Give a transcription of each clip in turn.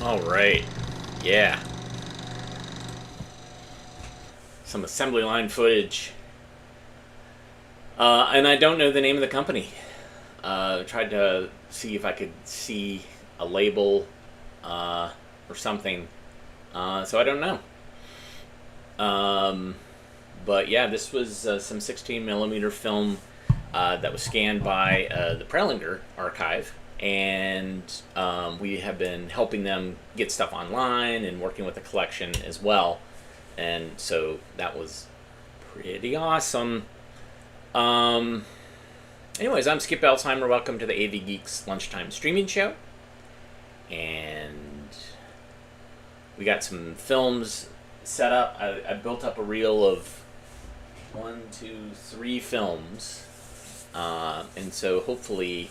All right. Yeah. Some assembly line footage. And I don't know the name of the company. Tried to see if I could see a label or something. So I don't know. But yeah, this was some 16 millimeter film that was scanned by the Prelinger archive. And we have been helping them get stuff online and working with the collection as well. And so that was pretty awesome. Anyways, I'm Skip Elsheimer. Welcome to the AV Geeks Lunchtime Streaming Show. And we got some films set up. I built up a reel of 3 films. And so hopefully...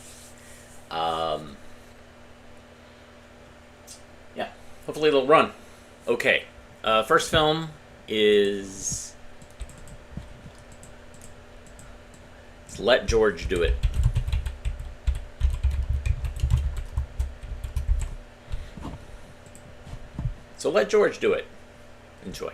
hopefully it'll run. Okay. First film is Let George Do It. So let George do it. Enjoy.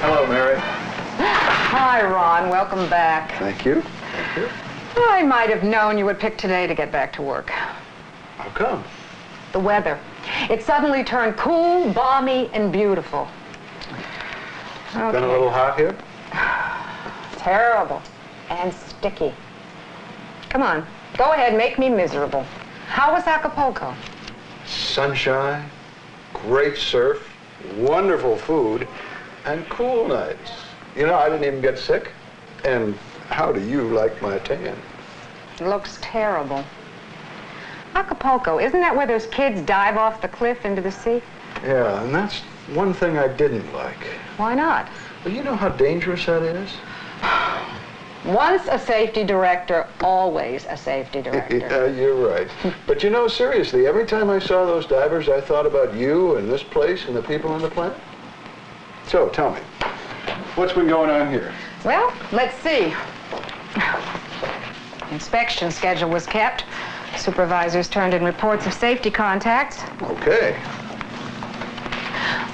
Hello, Mary. Hi, Ron. Welcome back. Thank you. Thank you. I might have known you would pick today to get back to work. How come? The weather. It suddenly turned cool, balmy, and beautiful. Okay. Been a little hot here? Terrible. And sticky. Come on. Go ahead, make me miserable. How was Acapulco? Sunshine, great surf, wonderful food, and cool nights. You know, I didn't even get sick. And how do you like my tan? It looks terrible. Acapulco, isn't that where those kids dive off the cliff into the sea? Yeah, and that's one thing I didn't like. Why not? Well, you know how dangerous that is? Once a safety director, always a safety director. Yeah, you're right. But you know, seriously, every time I saw those divers, I thought about you and this place and the people on the planet. So, tell me, what's been going on here? Well, let's see. Inspection schedule was kept. Supervisors turned in reports of safety contacts. Okay.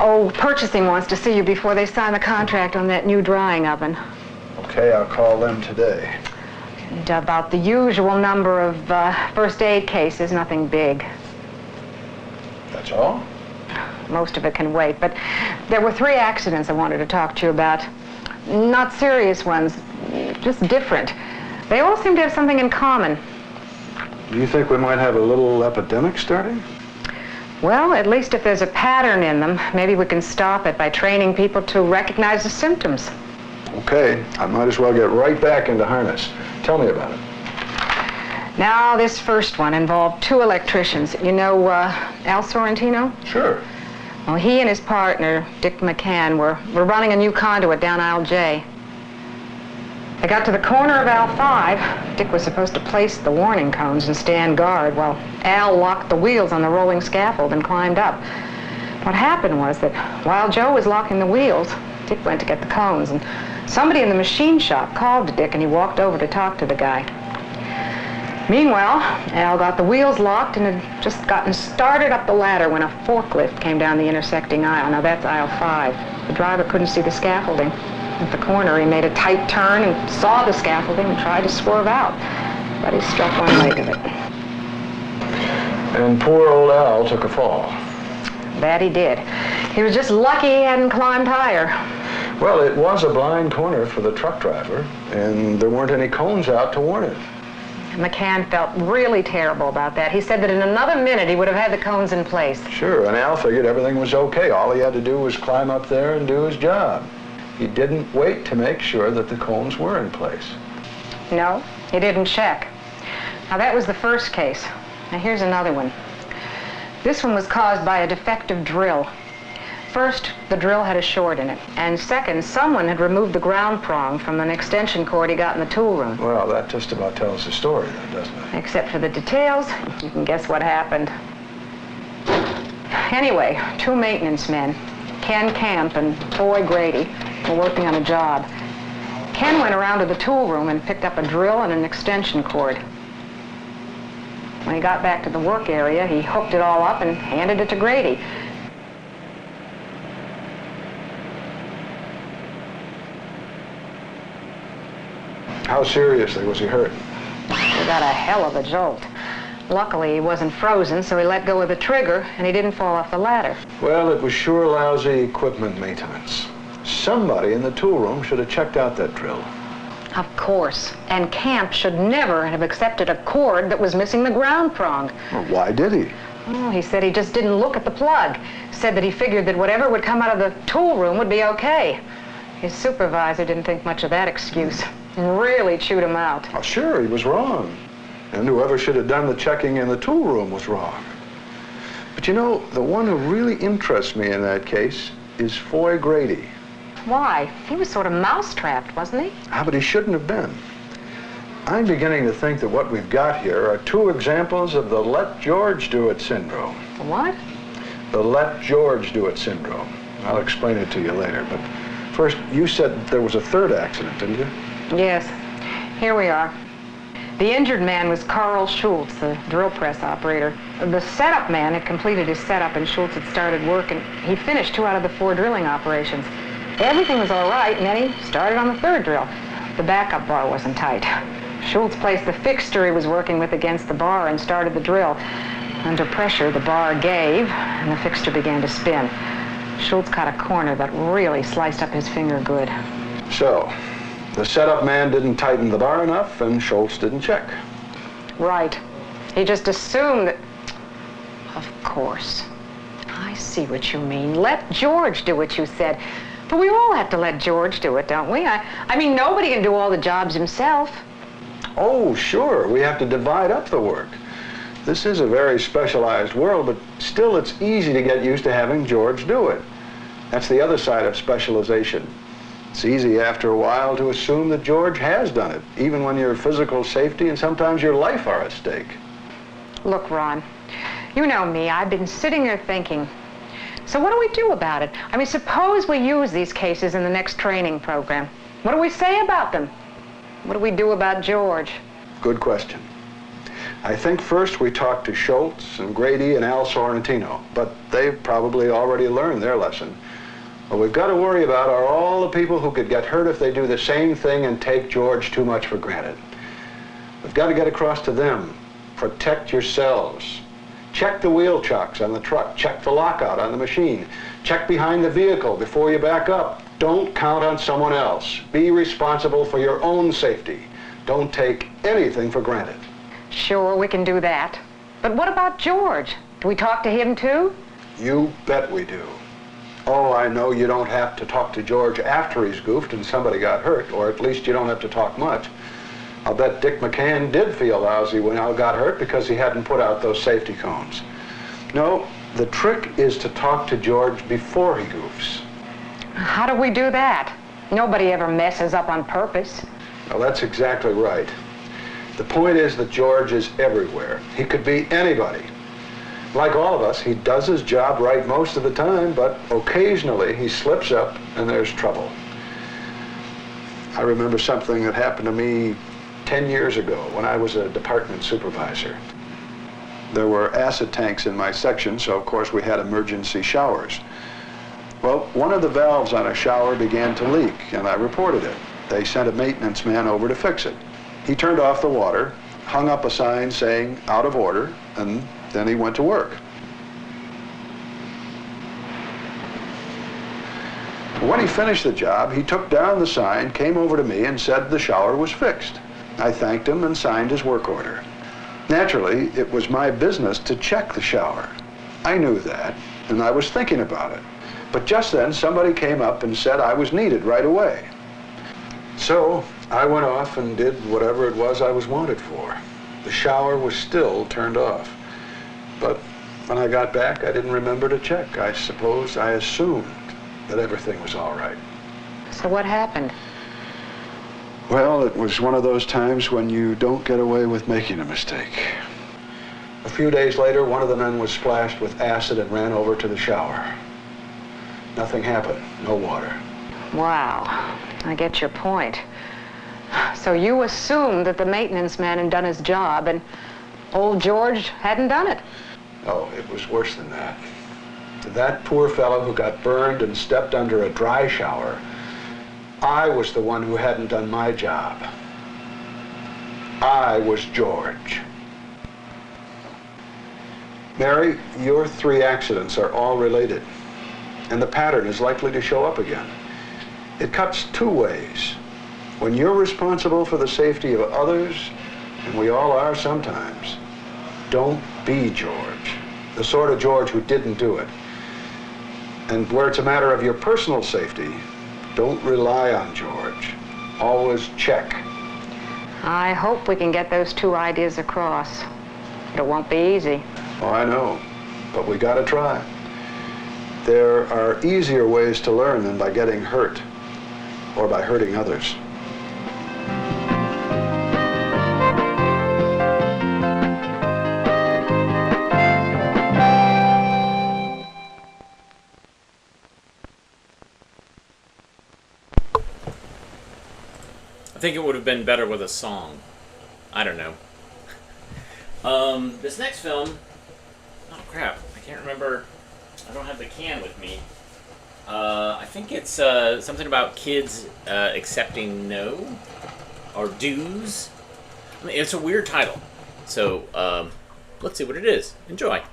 Oh, purchasing wants to see you before they sign the contract on that new drying oven. Okay, I'll call them today. And about the usual number of first aid cases, nothing big. That's all? Most of it can wait, but there were 3 accidents I wanted to talk to you about. Not serious ones, just different. They all seem to have something in common. Do you think we might have a little epidemic starting? Well, at least if there's a pattern in them, maybe we can stop it by training people to recognize the symptoms. Okay, I might as well get right back into harness. Tell me about it. Now, this first one involved 2 electricians. You know Al Sorrentino? Sure. Well, he and his partner, Dick McCann, were running a new conduit down aisle J. They got to the corner of aisle 5. Dick was supposed to place the warning cones and stand guard while Al locked the wheels on the rolling scaffold and climbed up. What happened was that while Joe was locking the wheels, Dick went to get the cones, and somebody in the machine shop called to Dick, and he walked over to talk to the guy. Meanwhile, Al got the wheels locked and had just gotten started up the ladder when a forklift came down the intersecting aisle. Now, that's aisle 5. The driver couldn't see the scaffolding. At the corner, he made a tight turn and saw the scaffolding and tried to swerve out, but he struck one leg of it. And poor old Al took a fall. That he did. He was just lucky he hadn't climbed higher. Well, it was a blind corner for the truck driver, and there weren't any cones out to warn him. McCann felt really terrible about that. He said that in another minute he would have had the cones in place. Sure, and Al figured everything was okay. All he had to do was climb up there and do his job. He didn't wait to make sure that the cones were in place. No, he didn't check. Now, that was the first case. Now, here's another one. This one was caused by a defective drill. First, the drill had a short in it. And second, someone had removed the ground prong from an extension cord he got in the tool room. Well, that just about tells the story then, doesn't it? Except for the details, you can guess what happened. Anyway, two maintenance men, Ken Camp and Foy Grady, were working on a job. Ken went around to the tool room and picked up a drill and an extension cord. When he got back to the work area, he hooked it all up and handed it to Grady. How seriously was he hurt? He got a hell of a jolt. Luckily, he wasn't frozen, so he let go of the trigger, and he didn't fall off the ladder. Well, it was sure lousy equipment maintenance. Somebody in the tool room should have checked out that drill. Of course. And Camp should never have accepted a cord that was missing the ground prong. Well, why did he? Oh, he said he just didn't look at the plug. Said that he figured that whatever would come out of the tool room would be okay. His supervisor didn't think much of that excuse. Really chewed him out. Oh, sure, he was wrong. And whoever should have done the checking in the tool room was wrong. But you know, the one who really interests me in that case is Foy Grady. Why? He was sort of mousetrapped, wasn't he? Ah, but he shouldn't have been. I'm beginning to think that what we've got here are two examples of the let George do it syndrome. The what? The let George do it syndrome. I'll explain it to you later, but first, you said there was a third accident, didn't you? Yes. Here we are. The injured man was Carl Schultz, the drill press operator. The setup man had completed his setup and Schultz had started work, and he'd finished 2 out of the 4 drilling operations. Everything was all right, and then he started on the 3rd drill. The backup bar wasn't tight. Schultz placed the fixture he was working with against the bar and started the drill. Under pressure, the bar gave, and the fixture began to spin. Schultz caught a corner that really sliced up his finger good. So, the setup man didn't tighten the bar enough, and Schultz didn't check. Right. He just assumed that... Of course. I see what you mean. Let George do what you said. But we all have to let George do it, don't we? I mean, nobody can do all the jobs himself. Oh, sure, we have to divide up the work. This is a very specialized world, but still it's easy to get used to having George do it. That's the other side of specialization. It's easy after a while to assume that George has done it, even when your physical safety and sometimes your life are at stake. Look, Ron, you know me. I've been sitting here thinking. So what do we do about it? I mean, suppose we use these cases in the next training program. What do we say about them? What do we do about George? Good question. I think first we talk to Schultz and Grady and Al Sorrentino, but they've probably already learned their lesson. What we've got to worry about are all the people who could get hurt if they do the same thing and take George too much for granted. We've got to get across to them. Protect yourselves. Check the wheel chocks on the truck. Check the lockout on the machine. Check behind the vehicle before you back up. Don't count on someone else. Be responsible for your own safety. Don't take anything for granted. Sure, we can do that. But what about George? Do we talk to him too? You bet we do. Oh, I know you don't have to talk to George after he's goofed and somebody got hurt, or at least you don't have to talk much. I'll bet Dick McCann did feel lousy when Al got hurt because he hadn't put out those safety cones. No, the trick is to talk to George before he goofs. How do we do that? Nobody ever messes up on purpose. Well, that's exactly right. The point is that George is everywhere. He could be anybody. Like all of us, he does his job right most of the time, but occasionally he slips up and there's trouble. I remember something that happened to me 10 years ago when I was a department supervisor. There were acid tanks in my section, so of course we had emergency showers. Well, one of the valves on a shower began to leak, and I reported it. They sent a maintenance man over to fix it. He turned off the water, hung up a sign saying, "Out of order," and then he went to work. When he finished the job, he took down the sign, came over to me, and said the shower was fixed. I thanked him and signed his work order. Naturally, it was my business to check the shower. I knew that, and I was thinking about it. But just then, somebody came up and said I was needed right away. So I went off and did whatever it was I was wanted for. The shower was still turned off. But When I got back, I didn't remember to check. I suppose I assumed that everything was all right. So what happened? Well, it was one of those times when you don't get away with making a mistake. A few days later, one of the men was splashed with acid and ran over to the shower. Nothing happened. No water. Wow. I get your point. So you assumed that the maintenance man had done his job and old George hadn't done it? Oh, it was worse than that. That poor fellow who got burned and stepped under a dry shower, I was the one who hadn't done my job. I was George. Mary, your 3 accidents are all related, and the pattern is likely to show up again. It cuts 2 ways. When you're responsible for the safety of others, and we all are sometimes, don't be George, the sort of George who didn't do it. And where it's a matter of your personal safety, don't rely on George. Always check. I hope we can get those 2 ideas across. But it won't be easy. Oh, I know, but we gotta try. There are easier ways to learn than by getting hurt or by hurting others. I think it would have been better with a song. I don't know. This next film... Oh, crap. I can't remember. I don't have the can with me. I think it's something about kids accepting no or dues. I mean, it's a weird title. So, let's see what it is. Enjoy.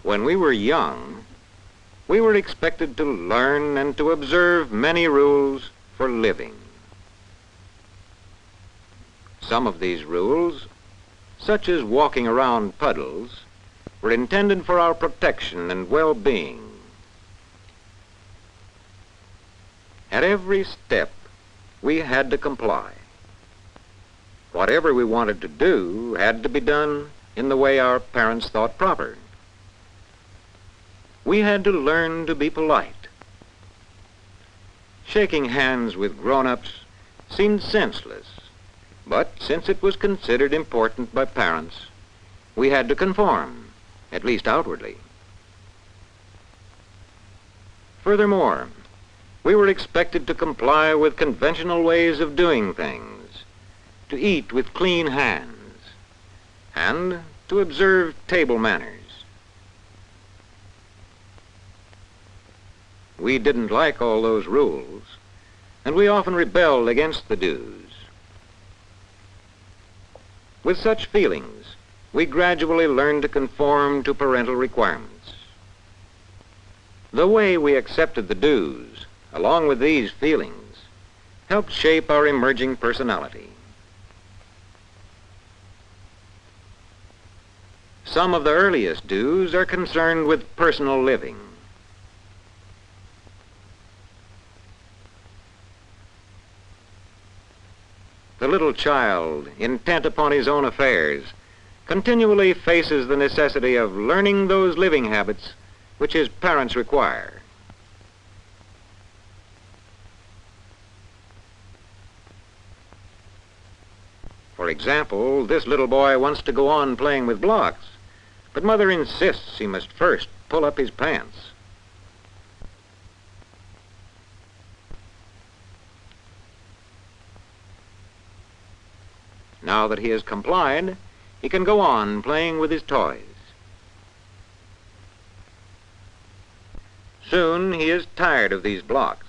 When we were young, we were expected to learn and to observe many rules for living. Some of these rules, such as walking around puddles, were intended for our protection and well-being. At every step, we had to comply. Whatever we wanted to do had to be done in the way our parents thought proper. We had to learn to be polite. Shaking hands with grown-ups seemed senseless, but since it was considered important by parents, we had to conform, at least outwardly. Furthermore, we were expected to comply with conventional ways of doing things, to eat with clean hands, and to observe table manners. We didn't like all those rules, and we often rebelled against the dues. With such feelings, we gradually learned to conform to parental requirements. The way we accepted the dues, along with these feelings, helped shape our emerging personality. Some of the earliest dues are concerned with personal living. The little child, intent upon his own affairs, continually faces the necessity of learning those living habits which his parents require. For example, this little boy wants to go on playing with blocks, but Mother insists he must first pull up his pants. Now that he has complied, he can go on playing with his toys. Soon he is tired of these blocks.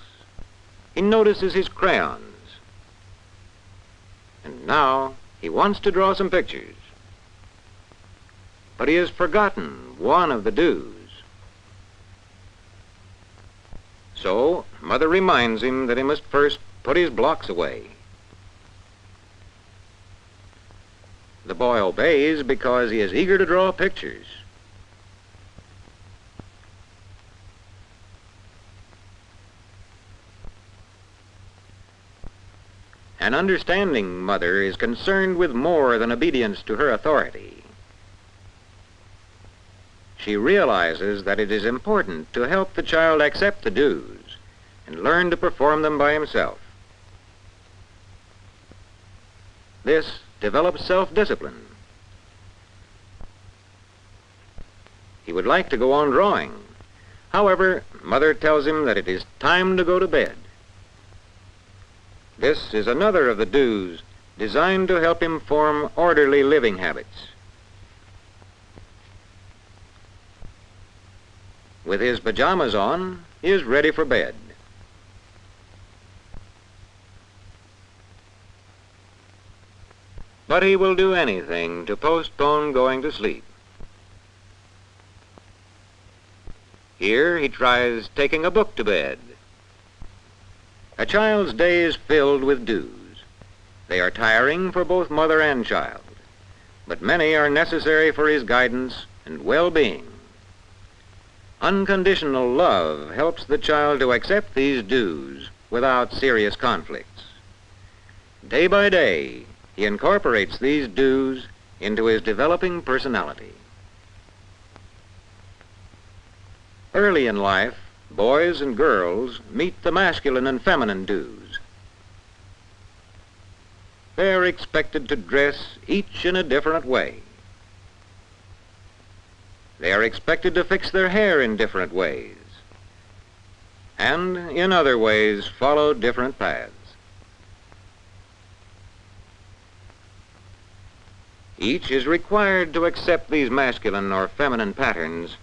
He notices his crayons. And now he wants to draw some pictures. But he has forgotten one of the do's. So Mother reminds him that he must first put his blocks away. The boy obeys because he is eager to draw pictures. An understanding mother is concerned with more than obedience to her authority. She realizes that it is important to help the child accept the do's and learn to perform them by himself. This develops self-discipline. He would like to go on drawing. However, Mother tells him that it is time to go to bed. This is another of the do's designed to help him form orderly living habits. With his pajamas on, he is ready for bed. But he will do anything to postpone going to sleep. Here he tries taking a book to bed. A child's day is filled with do's. They are tiring for both mother and child, but many are necessary for his guidance and well-being. Unconditional love helps the child to accept these do's without serious conflicts. Day by day, he incorporates these do's into his developing personality. Early in life, boys and girls meet the masculine and feminine do's. They are expected to dress each in a different way. They are expected to fix their hair in different ways, and in other ways follow different paths. Each is required to accept these masculine or feminine patterns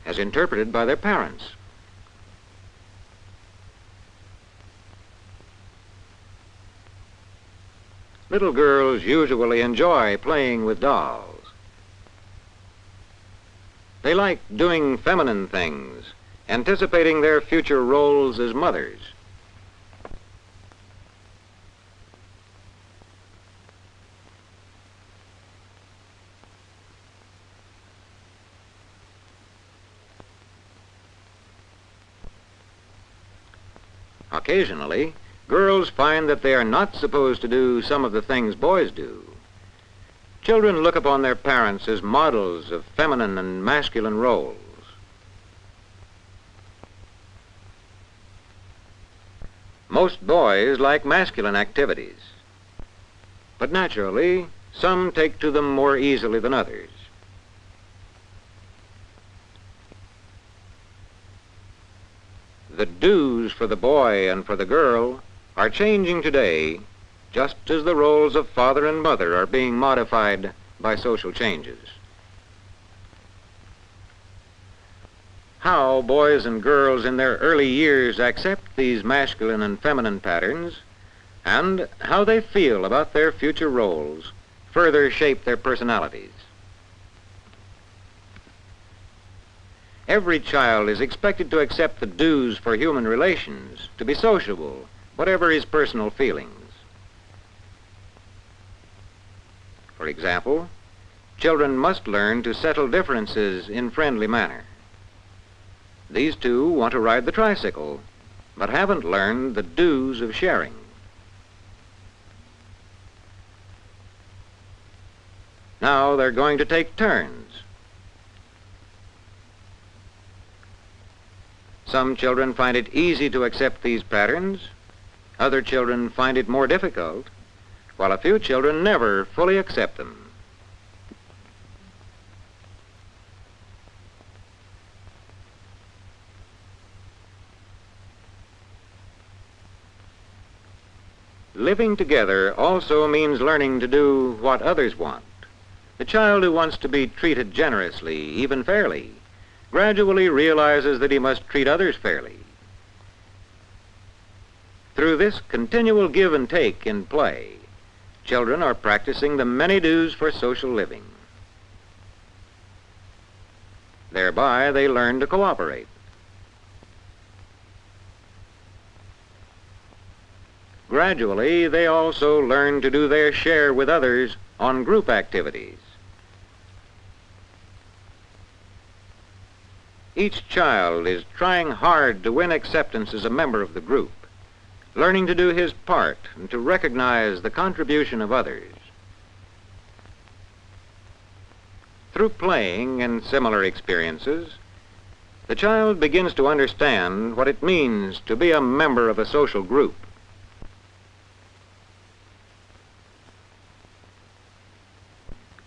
as interpreted by their parents. Little girls usually enjoy playing with dolls. They like doing feminine things, anticipating their future roles as mothers. Occasionally, girls find that they are not supposed to do some of the things boys do. Children look upon their parents as models of feminine and masculine roles. Most boys like masculine activities, but naturally, some take to them more easily than others. The do's for the boy and for the girl are changing today, just as the roles of father and mother are being modified by social changes. How boys and girls in their early years accept these masculine and feminine patterns, and how they feel about their future roles, further shape their personalities. Every child is expected to accept the do's for human relations, to be sociable, whatever his personal feelings. For example, children must learn to settle differences in friendly manner. These two want to ride the tricycle, but haven't learned the do's of sharing. Now they're going to take turns. Some children find it easy to accept these patterns. Other children find it more difficult. while a few children never fully accept them. Living together also means learning to do what others want. The child who wants to be treated generously, even fairly, gradually realizes that he must treat others fairly. Through this continual give and take in play, children are practicing the many do's for social living. Thereby, they learn to cooperate. Gradually, they also learn to do their share with others on group activities. Each child is trying hard to win acceptance as a member of the group, learning to do his part and to recognize the contribution of others. Through playing and similar experiences, the child begins to understand what it means to be a member of a social group.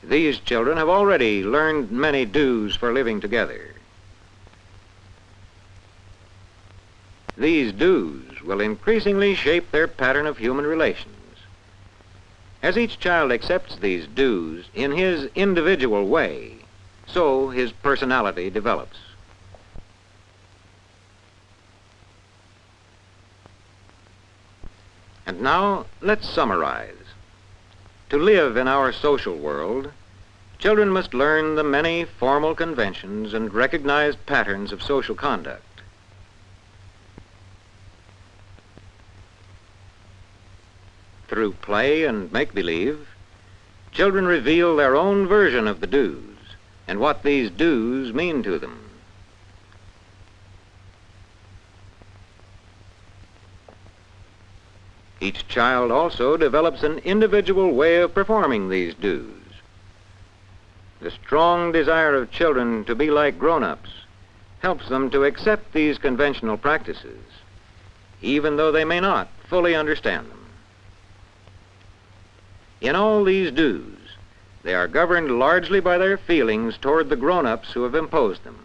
These children have already learned many do's for living together. These do's will increasingly shape their pattern of human relations. As each child accepts these do's in his individual way, so his personality develops. And now, let's summarize. To live in our social world, children must learn the many formal conventions and recognized patterns of social conduct. Through play and make-believe, children reveal their own version of the do's and what these do's mean to them. Each child also develops an individual way of performing these do's. The strong desire of children to be like grown-ups helps them to accept these conventional practices, even though they may not fully understand them. In all these do's, they are governed largely by their feelings toward the grown-ups who have imposed them.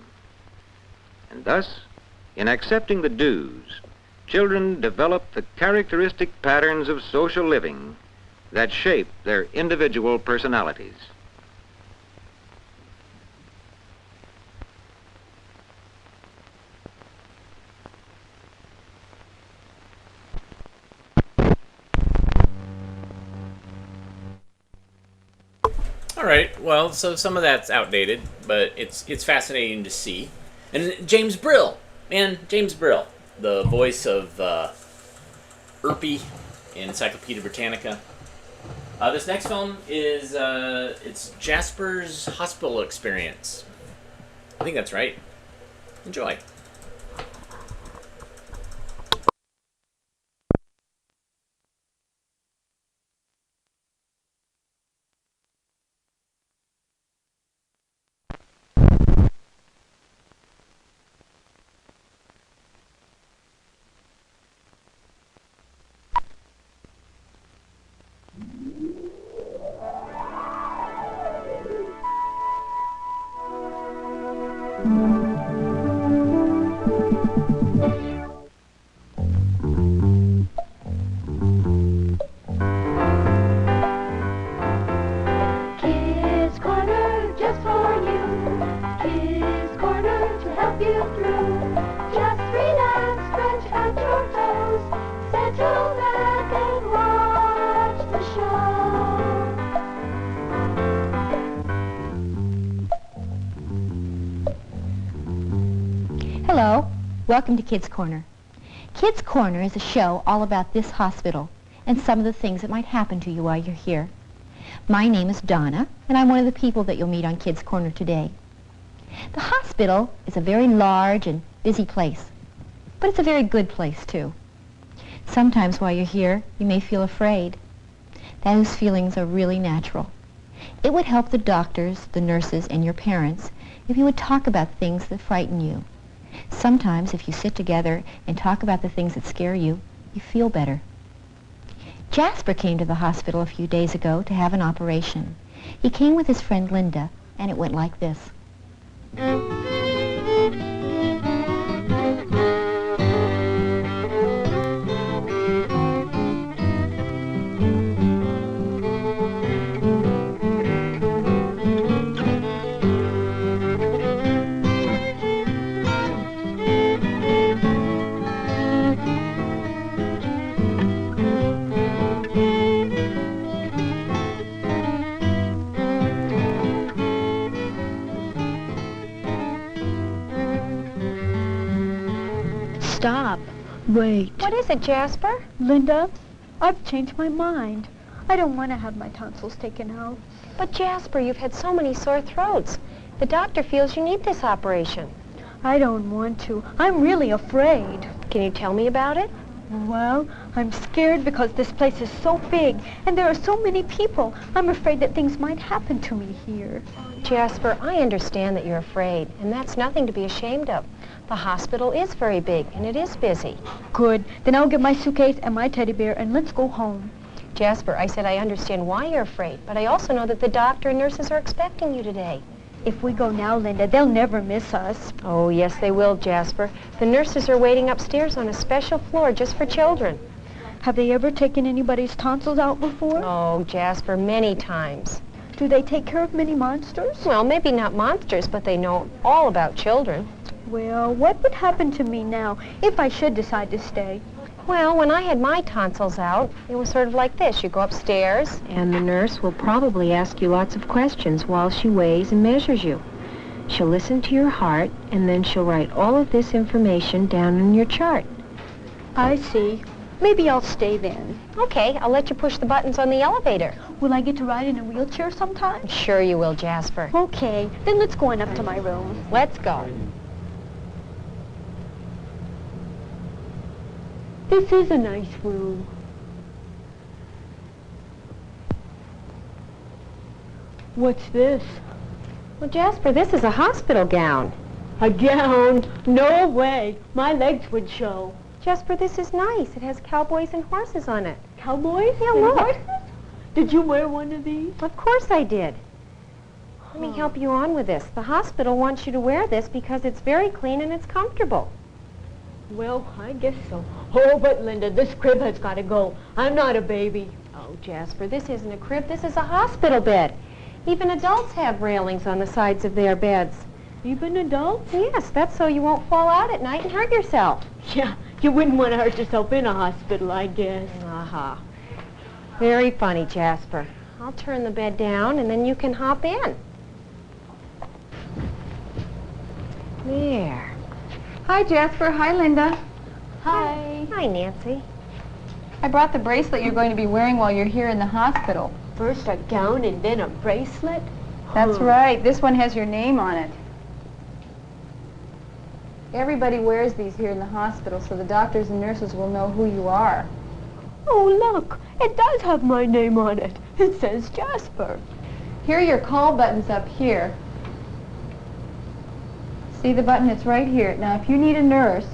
And thus, in accepting the do's, children develop the characteristic patterns of social living that shape their individual personalities. All right. Well, so some of that's outdated, but it's fascinating to see. And James Brill, man, James Brill, the voice of Irpy in Encyclopedia Britannica. This next film is it's Jasper's Hospital Experience. I think that's right. Enjoy. Hello, welcome to Kids Corner. Kids Corner is a show all about this hospital and some of the things that might happen to you while you're here. My name is Donna, and I'm one of the people that you'll meet on Kids Corner today. The hospital is a very large and busy place, but it's a very good place, too. Sometimes while you're here, you may feel afraid. Those feelings are really natural. It would help the doctors, the nurses, and your parents if you would talk about things that frighten you. Sometimes if you sit together and talk about the things that scare you, you feel better. Jasper came to the hospital a few days ago to have an operation. He came with his friend Linda, and it went like this. Stop. Wait. What is it, Jasper? Linda, I've changed my mind. I don't want to have my tonsils taken out. But Jasper, you've had so many sore throats. The doctor feels you need this operation. I don't want to. I'm really afraid. Can you tell me about it? Well, I'm scared because this place is so big and there are so many people. I'm afraid that things might happen to me here. Jasper, I understand that you're afraid, and that's nothing to be ashamed of. The hospital is very big, and it is busy. Good. Then I'll get my suitcase and my teddy bear and let's go home. Jasper, I said I understand why you're afraid, but I also know that the doctor and nurses are expecting you today. If we go now, Linda, they'll never miss us. Oh, yes, they will, Jasper. The nurses are waiting upstairs on a special floor just for children. Have they ever taken anybody's tonsils out before? Oh, Jasper, many times. Do they take care of many monsters? Well, maybe not monsters, but they know all about children. Well, what would happen to me now if I should decide to stay? Well, when I had my tonsils out, it was sort of like this. You go upstairs, and the nurse will probably ask you lots of questions while she weighs and measures you. She'll listen to your heart, and then she'll write all of this information down in your chart. I see. Maybe I'll stay then. Okay, I'll let you push the buttons on the elevator. Will I get to ride in a wheelchair sometime? Sure you will, Jasper. Okay, then let's go on up to my room. Let's go. This is a nice room. What's this? Well, Jasper, this is a hospital gown. A gown? No way. My legs would show. Jasper, this is nice. It has cowboys and horses on it. Cowboys? Yeah, and look. horses? Did you wear one of these? Of course I did. Let me help you on with this. The hospital wants you to wear this because it's very clean and it's comfortable. Well, I guess so. Oh, but Linda, this crib has got to go. I'm not a baby. Oh, Jasper, this isn't a crib. This is a hospital bed. Even adults have railings on the sides of their beds. Even adults? Yes, that's so you won't fall out at night and hurt yourself. Yeah, you wouldn't want to hurt yourself in a hospital, I guess. Uh-huh. Very funny, Jasper. I'll turn the bed down and then you can hop in. There. Hi, Jasper. Hi, Linda. Hi. Hi, Nancy. I brought the bracelet you're going to be wearing while you're here in the hospital. First a gown and then a bracelet? That's right. This one has your name on it. Everybody wears these here in the hospital, so the doctors and nurses will know who you are. Oh, look. It does have my name on it. It says Jasper. Here are your call buttons up here. See the button? It's right here. Now, if you need a nurse,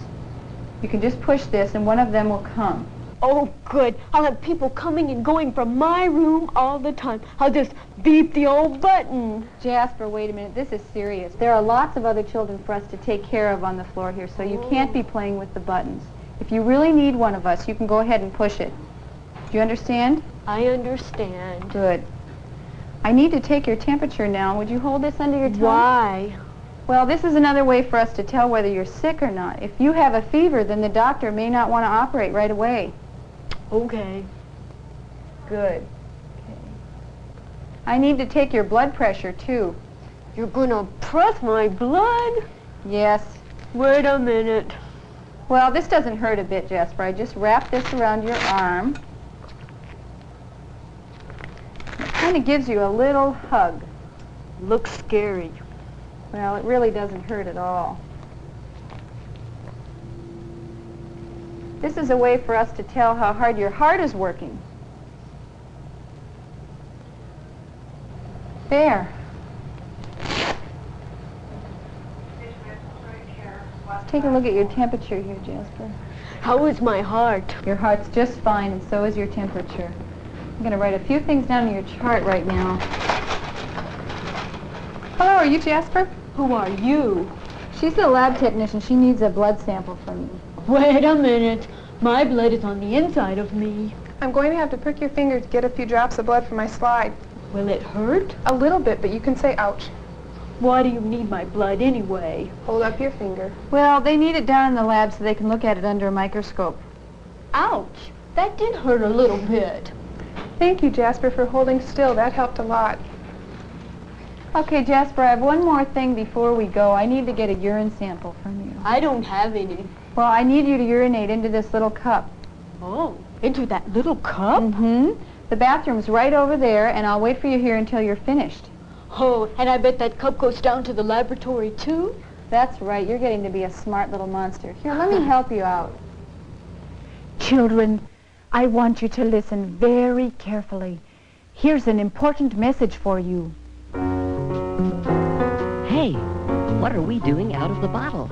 you can just push this and one of them will come. Oh, good. I'll have people coming and going from my room all the time. I'll just beep the old button. Jasper, wait a minute. This is serious. There are lots of other children for us to take care of on the floor here, so you can't be playing with the buttons. If you really need one of us, you can go ahead and push it. Do you understand? I understand. Good. I need to take your temperature now. Would you hold this under your tongue? Why? Well, this is another way for us to tell whether you're sick or not. If you have a fever, then the doctor may not want to operate right away. Okay. Good. Okay. I need to take your blood pressure, too. You're gonna press my blood? Yes. Wait a minute. Well, this doesn't hurt a bit, Jasper. I just wrap this around your arm. It kind of gives you a little hug. Looks scary. Well, it really doesn't hurt at all. This is a way for us to tell how hard your heart is working. There. Take a look at your temperature here, Jasper. How is my heart? Your heart's just fine, and so is your temperature. I'm going to write a few things down in your chart right now. Hello, are you Jasper? Who are you? She's the lab technician. She needs a blood sample from you. Wait a minute. My blood is on the inside of me. I'm going to have to prick your finger to get a few drops of blood from my slide. Will it hurt? A little bit, but you can say ouch. Why do you need my blood anyway? Hold up your finger. Well, they need it down in the lab so they can look at it under a microscope. Ouch! That did hurt a little bit. Thank you, Jasper, for holding still. That helped a lot. Okay, Jasper, I have one more thing before we go. I need to get a urine sample from you. I don't have any. Well, I need you to urinate into this little cup. Oh, into that little cup? Mm-hmm. The bathroom's right over there, and I'll wait for you here until you're finished. Oh, and I bet that cup goes down to the laboratory, too? That's right. You're getting to be a smart little monster. Here, let me help you out. Children, I want you to listen very carefully. Here's an important message for you. Hey, what are we doing out of the bottle?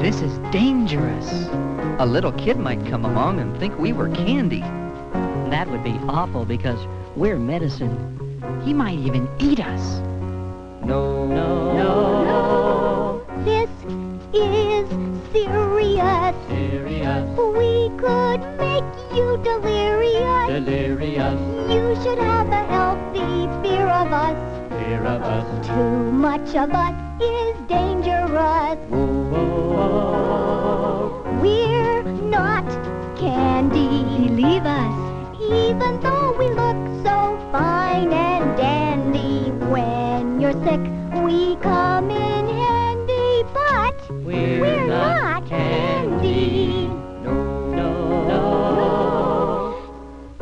This is dangerous. A little kid might come along and think we were candy. That would be awful because we're medicine. He might even eat us. No, no, no. This is serious. Serious, We could make you delirious. delirious, You should have a healthy fear of us. fear of us. Too much of us is dangerous. Whoa, whoa, whoa. We're not candy. Believe us. Even though we look so fine and dandy. When you're sick, we come in handy. But We're not candy. No, no, no.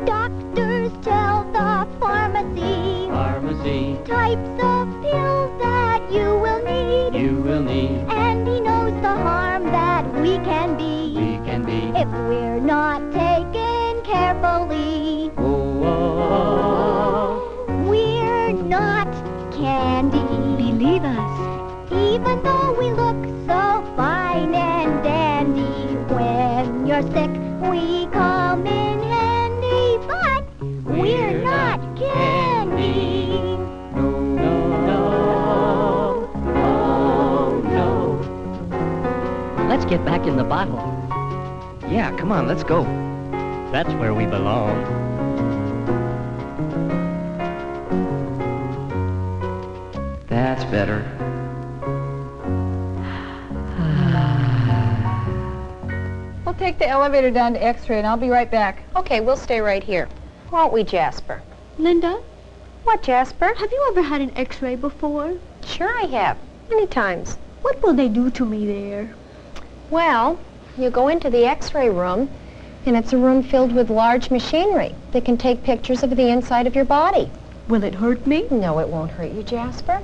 doctors tell the pharmacy Pharmacy, types of pills that you will need. you will need. And he knows the harm that we can be We can be. if we're not taken carefully. Whoa, whoa, whoa. We're not candy. Believe us. Even though we look so fine and dandy. When you're sick, we come in handy. But we're not candy. No, no, no. Oh, no. Let's get back in the bottle. Yeah, come on, let's go. That's where we belong. That's better. We'll take the elevator down to X-ray, and I'll be right back. Okay, we'll stay right here. Won't we, Jasper? Linda, What, Jasper? have you ever had an x-ray before? Sure I have. Many times. What will they do to me there? Well, you go into the X-ray room, and it's a room filled with large machinery that can take pictures of the inside of your body. Will it hurt me? No, it won't hurt you, Jasper.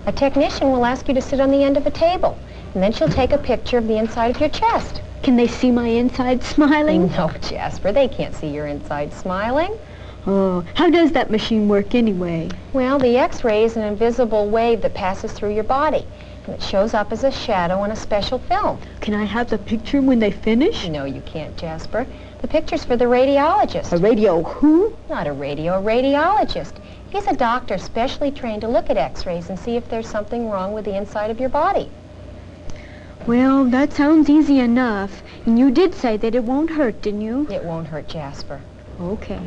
A technician will ask you to sit on the end of a table, and then she'll take a picture of the inside of your chest. Can they see my inside smiling? No, Jasper, they can't see your inside smiling. Oh, how does that machine work anyway? Well, the X-ray is an invisible wave that passes through your body, and it shows up as a shadow on a special film. Can I have the picture when they finish? No, you can't, Jasper. The picture's for the radiologist. A radio who? Not a radiologist. He's a doctor specially trained to look at X-rays and see if there's something wrong with the inside of your body. Well, that sounds easy enough. And you did say that it won't hurt, didn't you? It won't hurt, Jasper. Okay.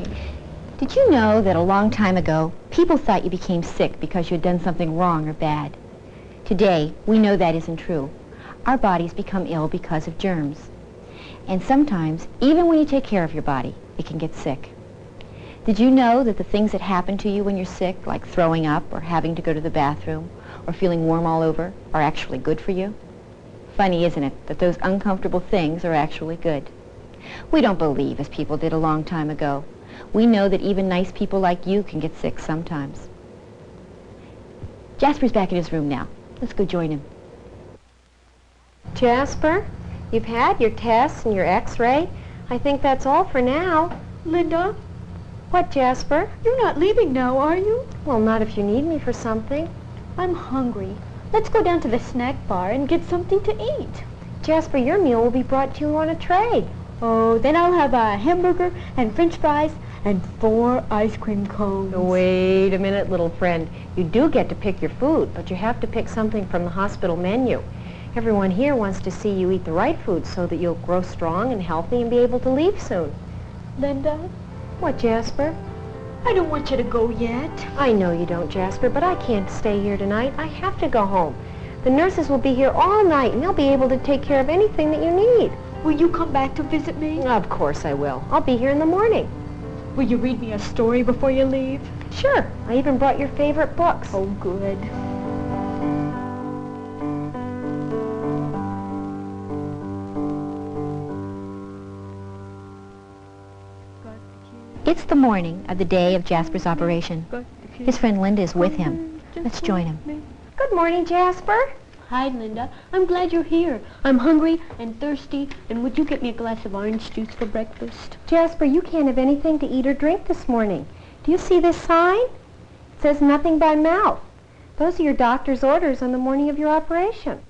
Did you know that a long time ago, people thought you became sick because you had done something wrong or bad? Today, we know that isn't true. Our bodies become ill because of germs. And sometimes, even when you take care of your body, it can get sick. Did you know that the things that happen to you when you're sick, like throwing up or having to go to the bathroom or feeling warm all over, are actually good for you? Funny, isn't it, that those uncomfortable things are actually good? We don't believe, as people did a long time ago. We know that even nice people like you can get sick sometimes. Jasper's back in his room now. Let's go join him. Jasper, you've had your tests and your X-ray. I think that's all for now. Linda, What, Jasper? you're not leaving now, are you? Well, not if you need me for something. I'm hungry. let's go down to the snack bar and get something to eat. Jasper, your meal will be brought to you on a tray. Oh, then I'll have a hamburger and french fries and 4 ice cream cones. Wait a minute, little friend. You do get to pick your food, but you have to pick something from the hospital menu. Everyone here wants to see you eat the right food so that you'll grow strong and healthy and be able to leave soon. Linda? What, Jasper? I don't want you to go yet. I know you don't, Jasper, but I can't stay here tonight. I have to go home. The nurses will be here all night, and they'll be able to take care of anything that you need. Will you come back to visit me? Of course I will. I'll be here in the morning. Will you read me a story before you leave? Sure. I even brought your favorite books. Oh, good. It's the morning of the day of Jasper's operation. His friend Linda is with him. Let's join him. Good morning, Jasper. Hi, Linda. I'm glad you're here. I'm hungry and thirsty, and would you get me a glass of orange juice for breakfast? Jasper, you can't have anything to eat or drink this morning. Do you see this sign? It says nothing by mouth. Those are your doctor's orders on the morning of your operation.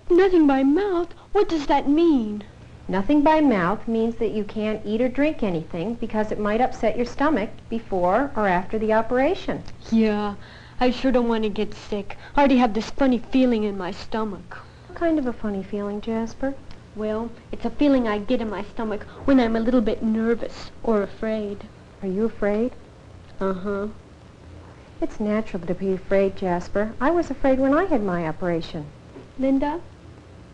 Nothing by mouth? What does that mean? Nothing by mouth means that you can't eat or drink anything because it might upset your stomach before or after the operation. Yeah, I sure don't want to get sick. I already have this funny feeling in my stomach. What kind of a funny feeling, Jasper? Well, it's a feeling I get in my stomach when I'm a little bit nervous or afraid. Are you afraid? Uh-huh. It's natural to be afraid, Jasper. I was afraid when I had my operation. Linda?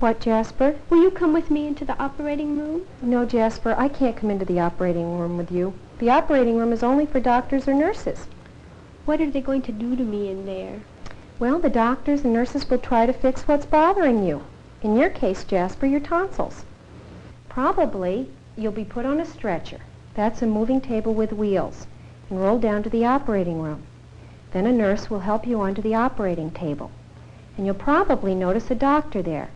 What, Jasper? Will you come with me into the operating room? No, Jasper, I can't come into the operating room with you. The operating room is only for doctors or nurses. What are they going to do to me in there? Well, the doctors and nurses will try to fix what's bothering you. In your case, Jasper, your tonsils. Probably, you'll be put on a stretcher. That's a moving table with wheels, and rolled down to the operating room. Then a nurse will help you onto the operating table. And you'll probably notice a doctor there.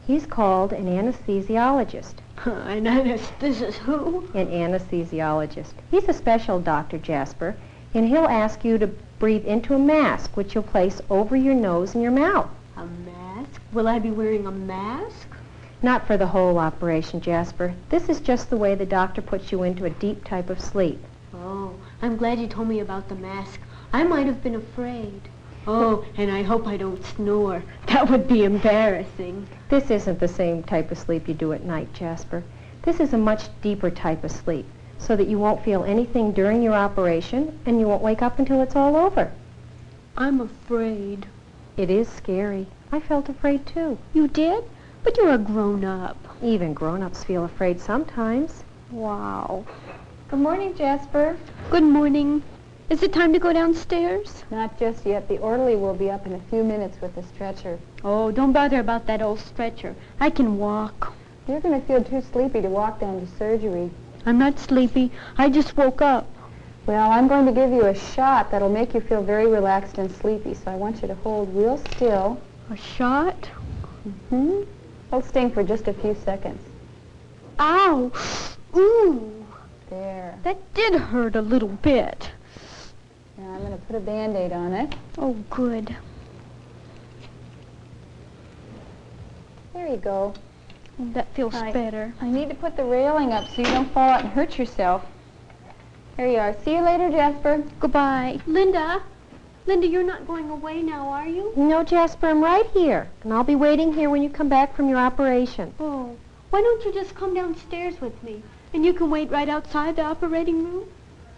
He's called an anesthesiologist. An anesthetist who? An anesthesiologist. He's a special doctor, Jasper, and he'll ask you to breathe into a mask, which you'll place over your nose and your mouth. A mask? Will I be wearing a mask? Not for the whole operation, Jasper. This is just the way the doctor puts you into a deep type of sleep. Oh, I'm glad you told me about the mask. I might have been afraid. Oh, and I hope I don't snore. That would be embarrassing. This isn't the same type of sleep you do at night, Jasper. This is a much deeper type of sleep, so that you won't feel anything during your operation, and you won't wake up until it's all over. I'm afraid. It is scary. I felt afraid, too. You did? But you're a grown-up. Even grown-ups feel afraid sometimes. Wow. Good morning, Jasper. Good morning. Is it time to go downstairs? Not just yet. The orderly will be up in a few minutes with the stretcher. Oh, don't bother about that old stretcher. I can walk. You're going to feel too sleepy to walk down to surgery. I'm not sleepy. I just woke up. Well, I'm going to give you a shot that'll make you feel very relaxed and sleepy, so I want you to hold real still. A shot? Mm-hmm. It'll sting for just a few seconds. Ow! Ooh! There. That did hurt a little bit. Now I'm going to put a Band-Aid on it. Oh, good. There you go. That feels better. I need to put the railing up so you don't fall out and hurt yourself. There you are. See you later, Jasper. Goodbye. Linda, you're not going away now, are you? No, Jasper, I'm right here, and I'll be waiting here when you come back from your operation. Oh, why don't you just come downstairs with me, and you can wait right outside the operating room?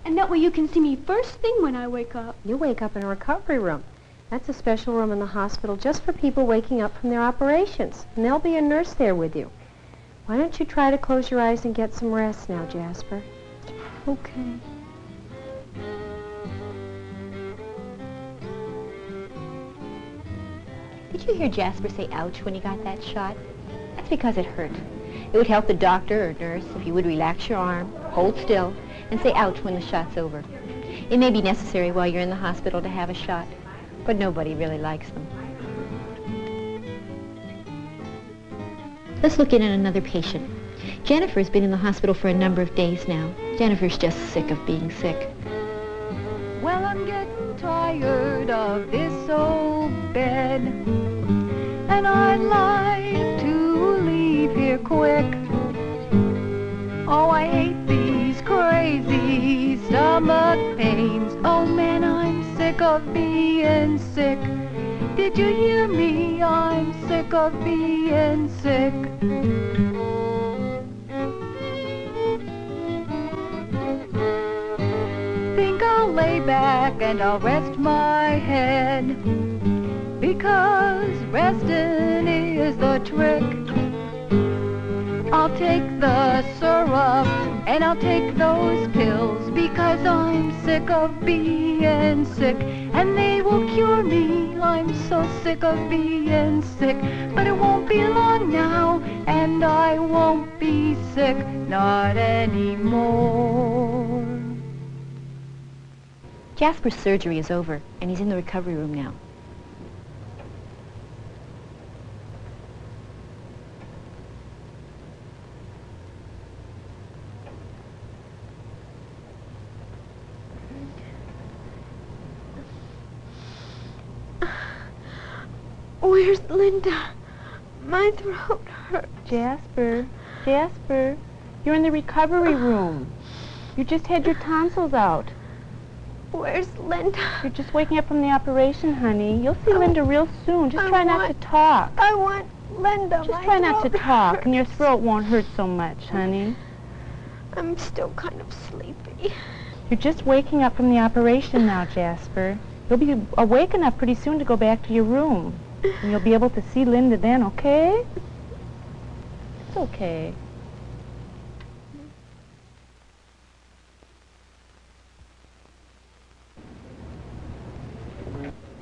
And that way you can see me first thing when I wake up. You wake up in a recovery room. That's a special room in the hospital just for people waking up from their operations. And there'll be a nurse there with you. Why don't you try to close your eyes and get some rest now, Jasper? Okay. Did you hear Jasper say ouch when he got that shot? That's because it hurt. It would help the doctor or nurse if you would relax your arm, hold still, and say ouch when the shot's over. It may be necessary while you're in the hospital to have a shot, but nobody really likes them. Let's look in at another patient. Jennifer's been in the hospital for a number of days now. Jennifer's just sick of being sick. Well, I'm getting tired of this old bed. and I'd like to leave here quick. Oh, I hate these crazy stomach pains. Oh man, I'm sick of being sick. Did you hear me? I'm sick of being sick. Think I'll lay back and I'll rest my head, because resting is the trick. I'll take the syrup and I'll take those pills, because I'm sick of being sick, and they will cure me. I'm so sick of being sick, but it won't be long now, and I won't be sick, not anymore. Jasper's surgery is over, and he's in the recovery room now. Where's Linda? My throat hurts. Jasper, Jasper, you're in the recovery room. You just had your tonsils out. Where's Linda? You're just waking up from the operation, honey. You'll see Linda real soon. Just try not to talk. I want Linda. Just try not to talk, and your throat won't hurt so much, honey. I'm still kind of sleepy. You're just waking up from the operation now, Jasper. You'll be awake enough pretty soon to go back to your room. And you'll be able to see Linda then, okay? It's okay.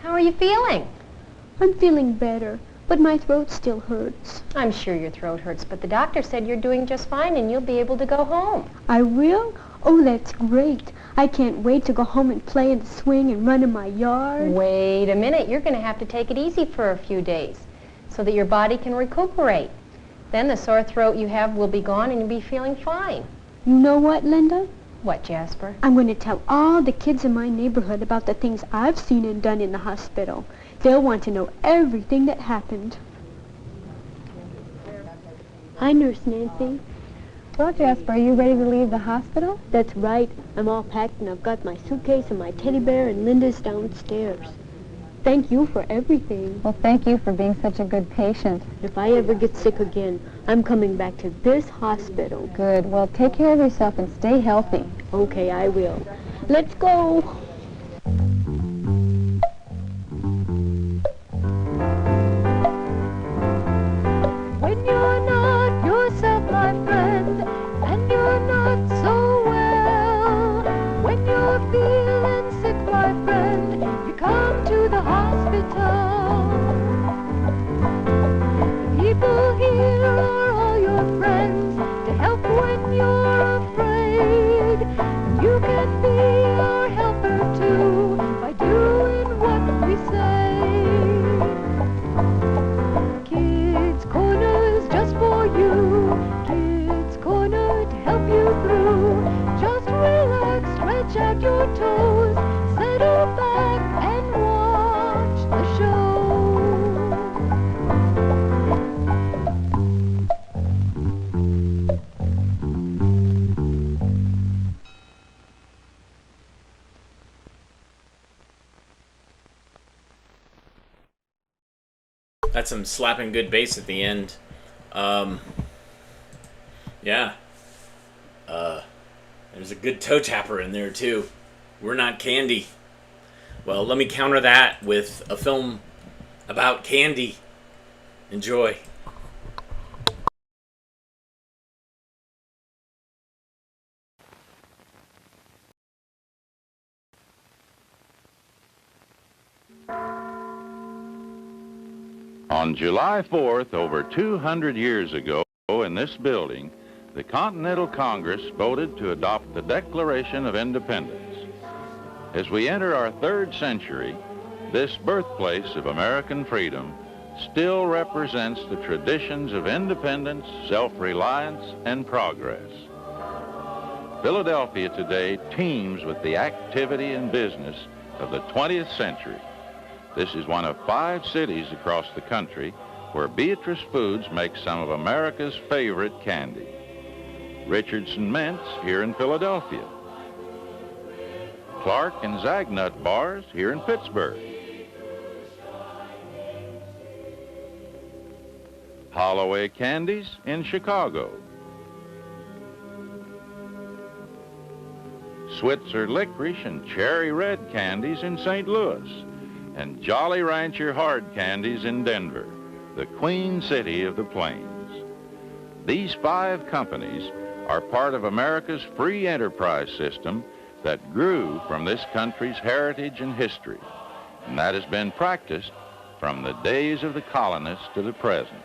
How are you feeling? I'm feeling better, but my throat still hurts. I'm sure your throat hurts, but the doctor said you're doing just fine and you'll be able to go home. I will? Oh, that's great. I can't wait to go home and play in the swing and run in my yard. Wait a minute. You're going to have to take it easy for a few days so that your body can recuperate. Then the sore throat you have will be gone and you'll be feeling fine. You know what, Linda? What, Jasper? I'm going to tell all the kids in my neighborhood about the things I've seen and done in the hospital. They'll want to know everything that happened. Hi, Nurse Nancy. Well, Jasper, are you ready to leave the hospital? That's right. I'm all packed and I've got my suitcase and my teddy bear, and Linda's downstairs. Thank you for everything. Well, thank you for being such a good patient. If I ever get sick again, I'm coming back to this hospital. Good. Well, take care of yourself and stay healthy. Okay, I will. Let's go. When you're not yourself, my friend, and you're not so well, when you're feeling sick, my friend, you come to the hospital. People here are all your friends to help when you're afraid. You can be our helper too by doing what we say. Kids Corner's just for you. Kids Corner to help you through. Just relax, stretch out your toes, settle back and watch the show. That's some slapping good bass at the end. Yeah. There's a good toe tapper in there too. We're not candy. Well, let me counter that with a film about candy. Enjoy. On July 4th, over 200 years ago, in this building, the Continental Congress voted to adopt the Declaration of Independence. As we enter our third century, this birthplace of American freedom still represents the traditions of independence, self-reliance, and progress. Philadelphia today teems with the activity and business of the 20th century. This is one of 5 cities across the country where Beatrice Foods makes some of America's favorite candy. Richardson Mints here in Philadelphia. Clark and Zagnut bars here in Pittsburgh. Holloway Candies in Chicago. Switzer Licorice and Cherry Red Candies in St. Louis. And Jolly Rancher Hard Candies in Denver, the Queen City of the Plains. These 5 companies are part of America's free enterprise system that grew from this country's heritage and history, and that has been practiced from the days of the colonists to the present.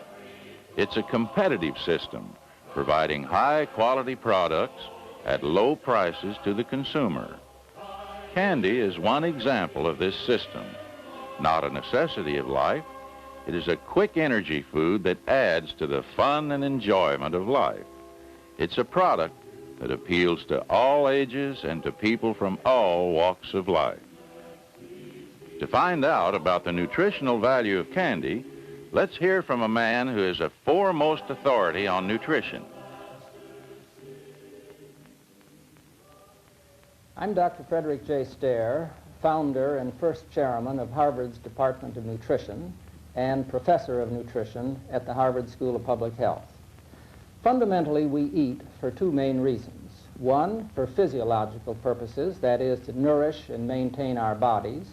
It's a competitive system, providing high-quality products at low prices to the consumer. Candy is one example of this system. Not a necessity of life, it is a quick energy food that adds to the fun and enjoyment of life. It's a product that appeals to all ages and to people from all walks of life. To find out about the nutritional value of candy, let's hear from a man who is a foremost authority on nutrition. I'm Dr. Frederick J. Stair, founder and first chairman of Harvard's Department of Nutrition and professor of nutrition at the Harvard School of Public Health. Fundamentally, we eat for 2 main reasons. One, for physiological purposes, that is, to nourish and maintain our bodies.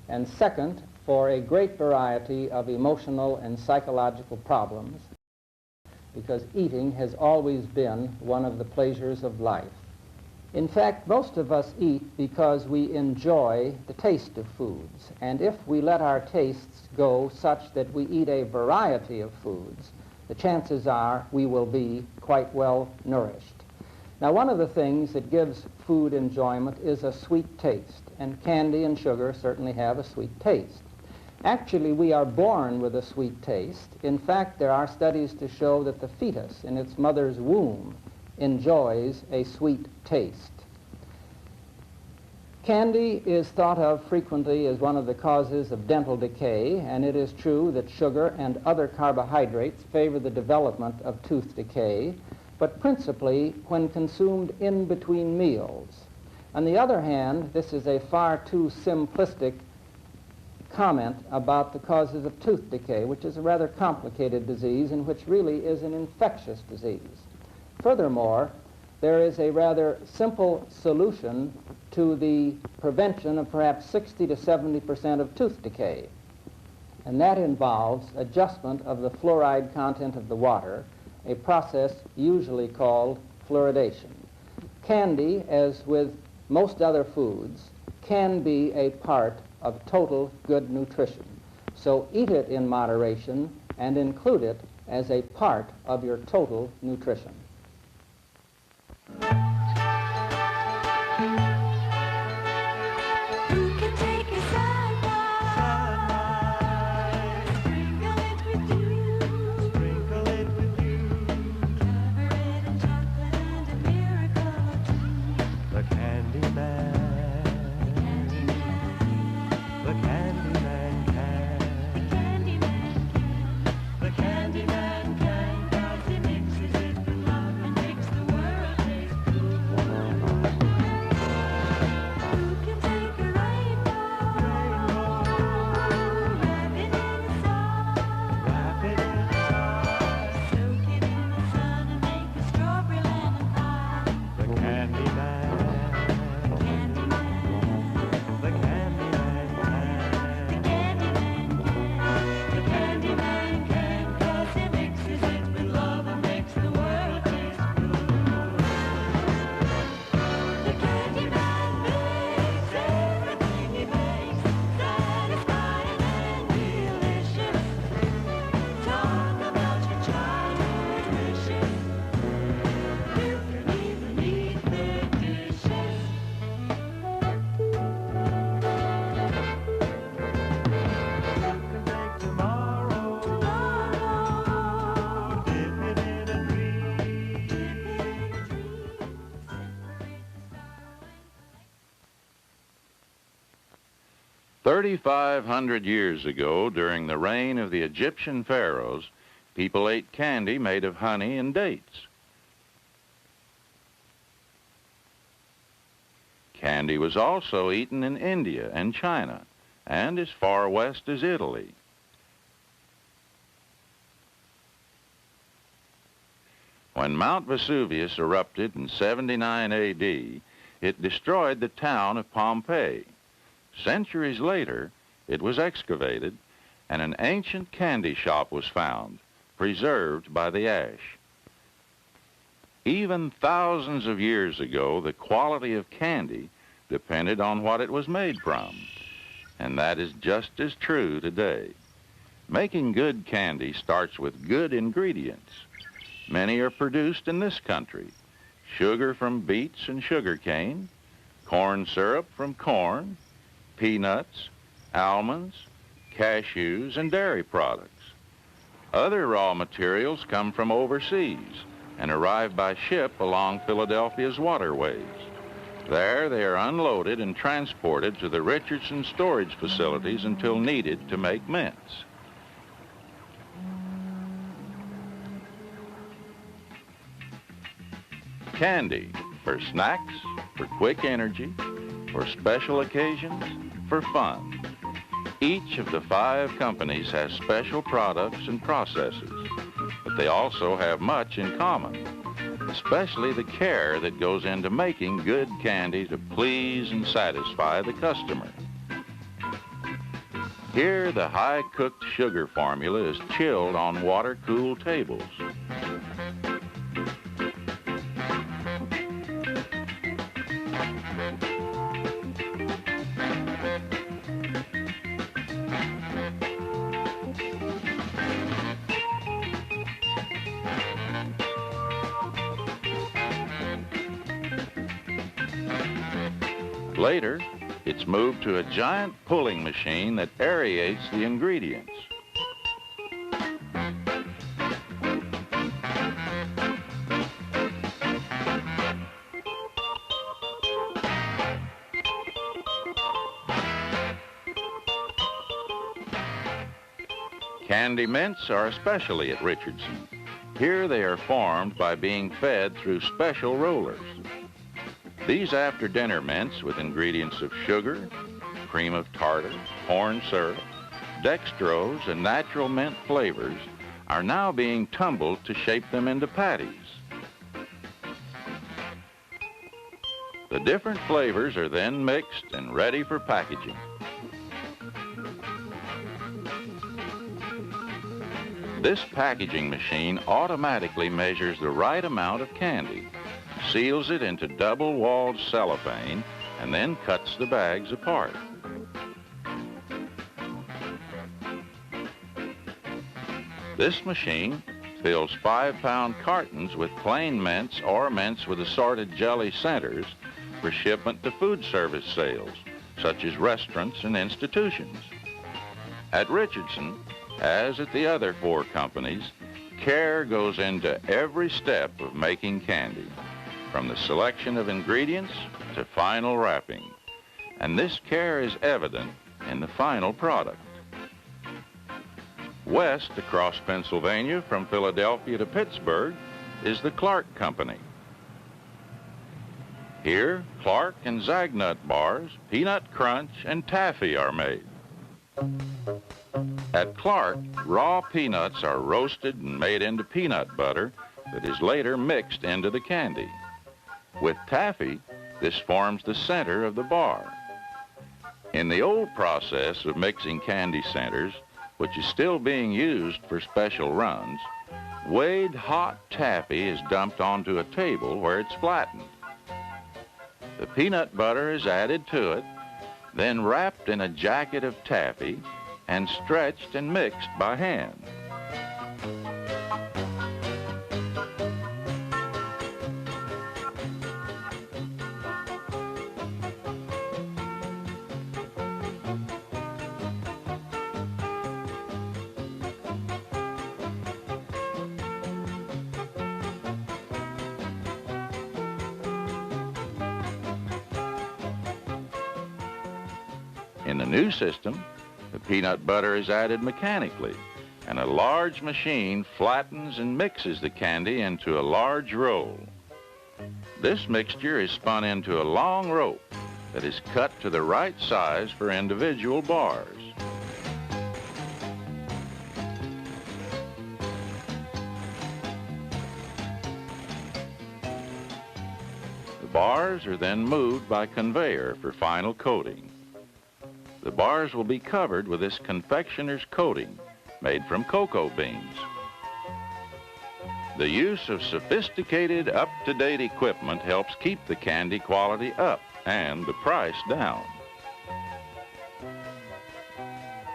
And second, for a great variety of emotional and psychological problems, because eating has always been one of the pleasures of life. In fact, most of us eat because we enjoy the taste of foods, and if we let our tastes go such that we eat a variety of foods, the chances are we will be quite well nourished. Now, one of the things that gives food enjoyment is a sweet taste, and candy and sugar certainly have a sweet taste. Actually, we are born with a sweet taste. In fact, there are studies to show that the fetus in its mother's womb enjoys a sweet taste. Candy is thought of frequently as one of the causes of dental decay, and it is true that sugar and other carbohydrates favor the development of tooth decay, but principally when consumed in between meals. On the other hand, this is a far too simplistic comment about the causes of tooth decay, which is a rather complicated disease and which really is an infectious disease. Furthermore, there is a rather simple solution to the prevention of perhaps 60 to 70% of tooth decay, and that involves adjustment of the fluoride content of the water, a process usually called fluoridation. Candy, as with most other foods, can be a part of total good nutrition. So eat it in moderation and include it as a part of your total nutrition. 3,500 years ago, during the reign of the Egyptian pharaohs, people ate candy made of honey and dates. Candy was also eaten in India and China, and as far west as Italy. When Mount Vesuvius erupted in 79 AD, it destroyed the town of Pompeii. Centuries later, it was excavated, and an ancient candy shop was found, preserved by the ash. Even thousands of years ago, the quality of candy depended on what it was made from, and that is just as true today. Making good candy starts with good ingredients. Many are produced in this country: sugar from beets and sugarcane, corn syrup from corn, peanuts, almonds, cashews, and dairy products. Other raw materials come from overseas and arrive by ship along Philadelphia's waterways. There they are unloaded and transported to the Richardson storage facilities until needed to make mints. Candy, for snacks, for quick energy, for special occasions, for fun. Each of the 5 companies has special products and processes, but they also have much in common, especially the care that goes into making good candy to please and satisfy the customer. Here, the high-cooked sugar formula is chilled on water-cooled tables. Later, it's moved to a giant pulling machine that aerates the ingredients. Candy mints are especially at Richardson. Here they are formed by being fed through special rollers. These after-dinner mints, with ingredients of sugar, cream of tartar, corn syrup, dextrose, and natural mint flavors, are now being tumbled to shape them into patties. The different flavors are then mixed and ready for packaging. This packaging machine automatically measures the right amount of candy, seals it into double-walled cellophane, and then cuts the bags apart. This machine fills 5-pound cartons with plain mints or mints with assorted jelly centers for shipment to food service sales, such as restaurants and institutions. At Richardson, as at the other 4 companies, care goes into every step of making candy, from the selection of ingredients to final wrapping. And this care is evident in the final product. West across Pennsylvania from Philadelphia to Pittsburgh is the Clark Company. Here, Clark and Zagnut bars, Peanut Crunch, and Taffy are made. At Clark, raw peanuts are roasted and made into peanut butter that is later mixed into the candy. With Taffy, this forms the center of the bar. In the old process of mixing candy centers, which is still being used for special runs, weighed hot taffy is dumped onto a table where it's flattened. The peanut butter is added to it, then wrapped in a jacket of taffy and stretched and mixed by hand. In the new system, the peanut butter is added mechanically, and a large machine flattens and mixes the candy into a large roll. This mixture is spun into a long rope that is cut to the right size for individual bars. The bars are then moved by conveyor for final coating. The bars will be covered with this confectioner's coating made from cocoa beans. The use of sophisticated, up-to-date equipment helps keep the candy quality up and the price down.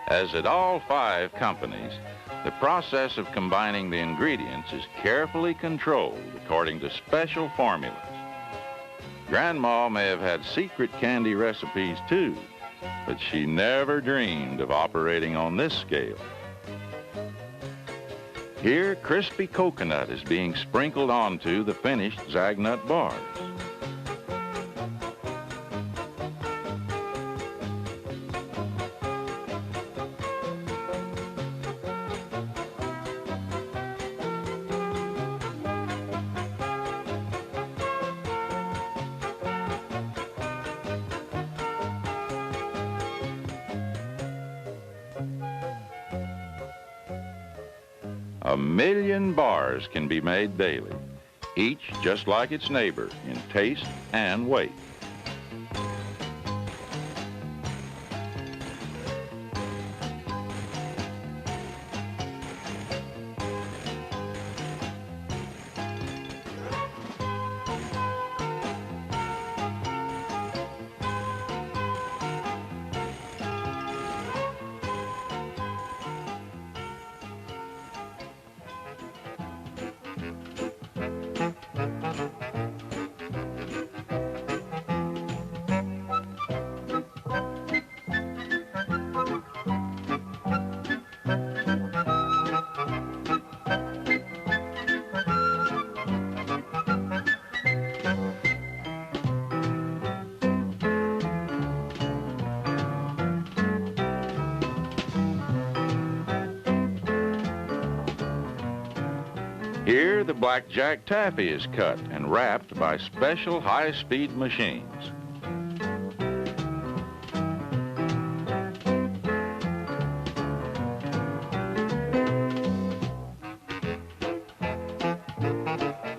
As at all 5 companies, the process of combining the ingredients is carefully controlled according to special formulas. Grandma may have had secret candy recipes too, but she never dreamed of operating on this scale. Here, crispy coconut is being sprinkled onto the finished Zagnut bars. A million bars can be made daily, each just like its neighbor in taste and weight. Here, the blackjack taffy is cut and wrapped by special high-speed machines.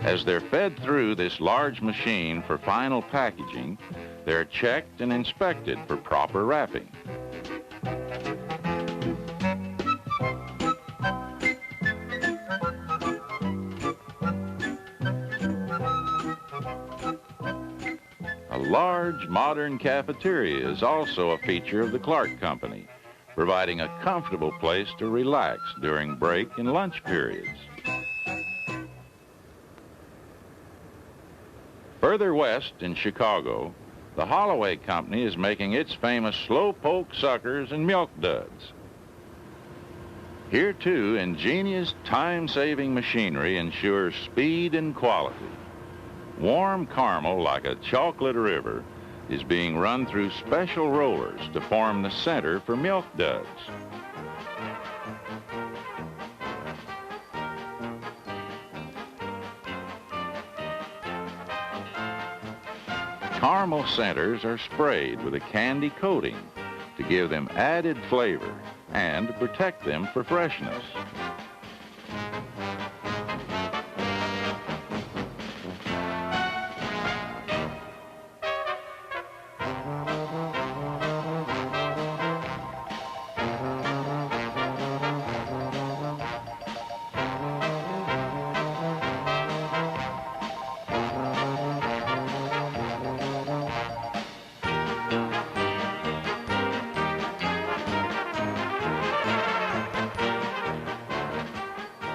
As they're fed through this large machine for final packaging, they're checked and inspected for proper wrapping. A large modern cafeteria is also a feature of the Clark Company, providing a comfortable place to relax during break and lunch periods. Further west in Chicago, the Holloway Company is making its famous slow-poke suckers and milk duds. Here, too, ingenious, time-saving machinery ensures speed and quality. Warm caramel, like a chocolate river, is being run through special rollers to form the center for milk duds. Caramel centers are sprayed with a candy coating to give them added flavor and to protect them for freshness.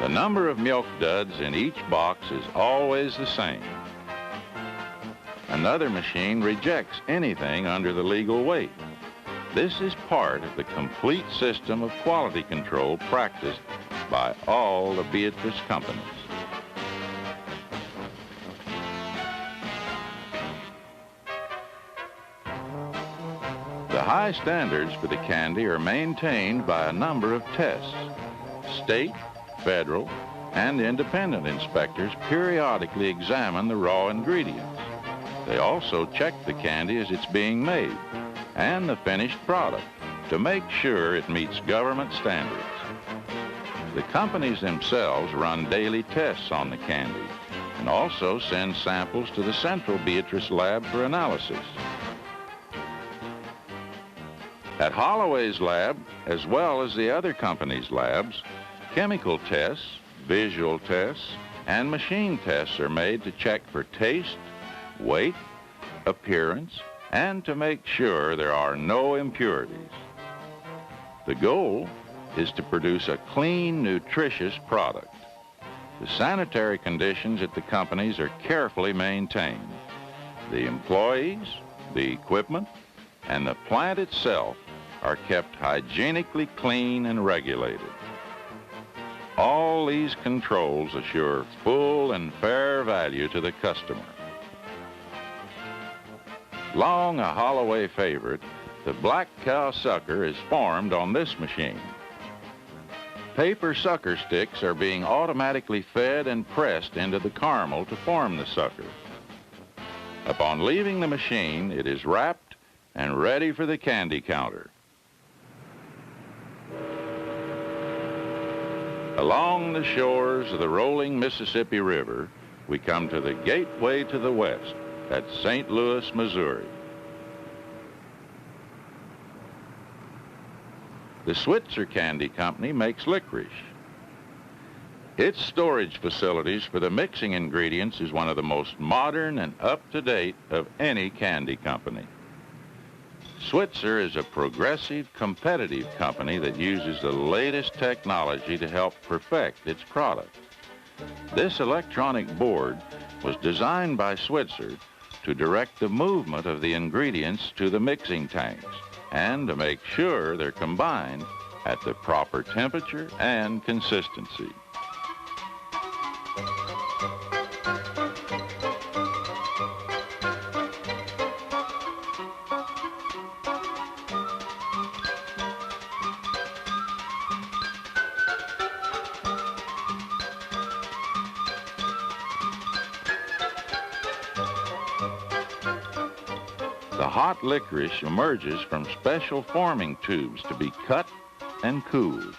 The number of milk duds in each box is always the same. Another machine rejects anything under the legal weight. This is part of the complete system of quality control practiced by all the Beatrice companies. The high standards for the candy are maintained by a number of tests. State, federal, and independent inspectors periodically examine the raw ingredients. They also check the candy as it's being made and the finished product to make sure it meets government standards. The companies themselves run daily tests on the candy and also send samples to the Central Beatrice Lab for analysis. At Holloway's lab, as well as the other companies' labs, chemical tests, visual tests, and machine tests are made to check for taste, weight, appearance, and to make sure there are no impurities. The goal is to produce a clean, nutritious product. The sanitary conditions at the companies are carefully maintained. The employees, the equipment, and the plant itself are kept hygienically clean and regulated. All these controls assure full and fair value to the customer. Long a Holloway favorite, the Black Cow Sucker is formed on this machine. Paper sucker sticks are being automatically fed and pressed into the caramel to form the sucker. Upon leaving the machine, it is wrapped and ready for the candy counter. Along the shores of the rolling Mississippi River, we come to the gateway to the west at St. Louis, Missouri. The Switzer Candy Company makes licorice. Its storage facilities for the mixing ingredients is one of the most modern and up-to-date of any candy company. Switzer is a progressive, competitive company that uses the latest technology to help perfect its product. This electronic board was designed by Switzer to direct the movement of the ingredients to the mixing tanks and to make sure they're combined at the proper temperature and consistency. The hot licorice emerges from special forming tubes to be cut and cooled.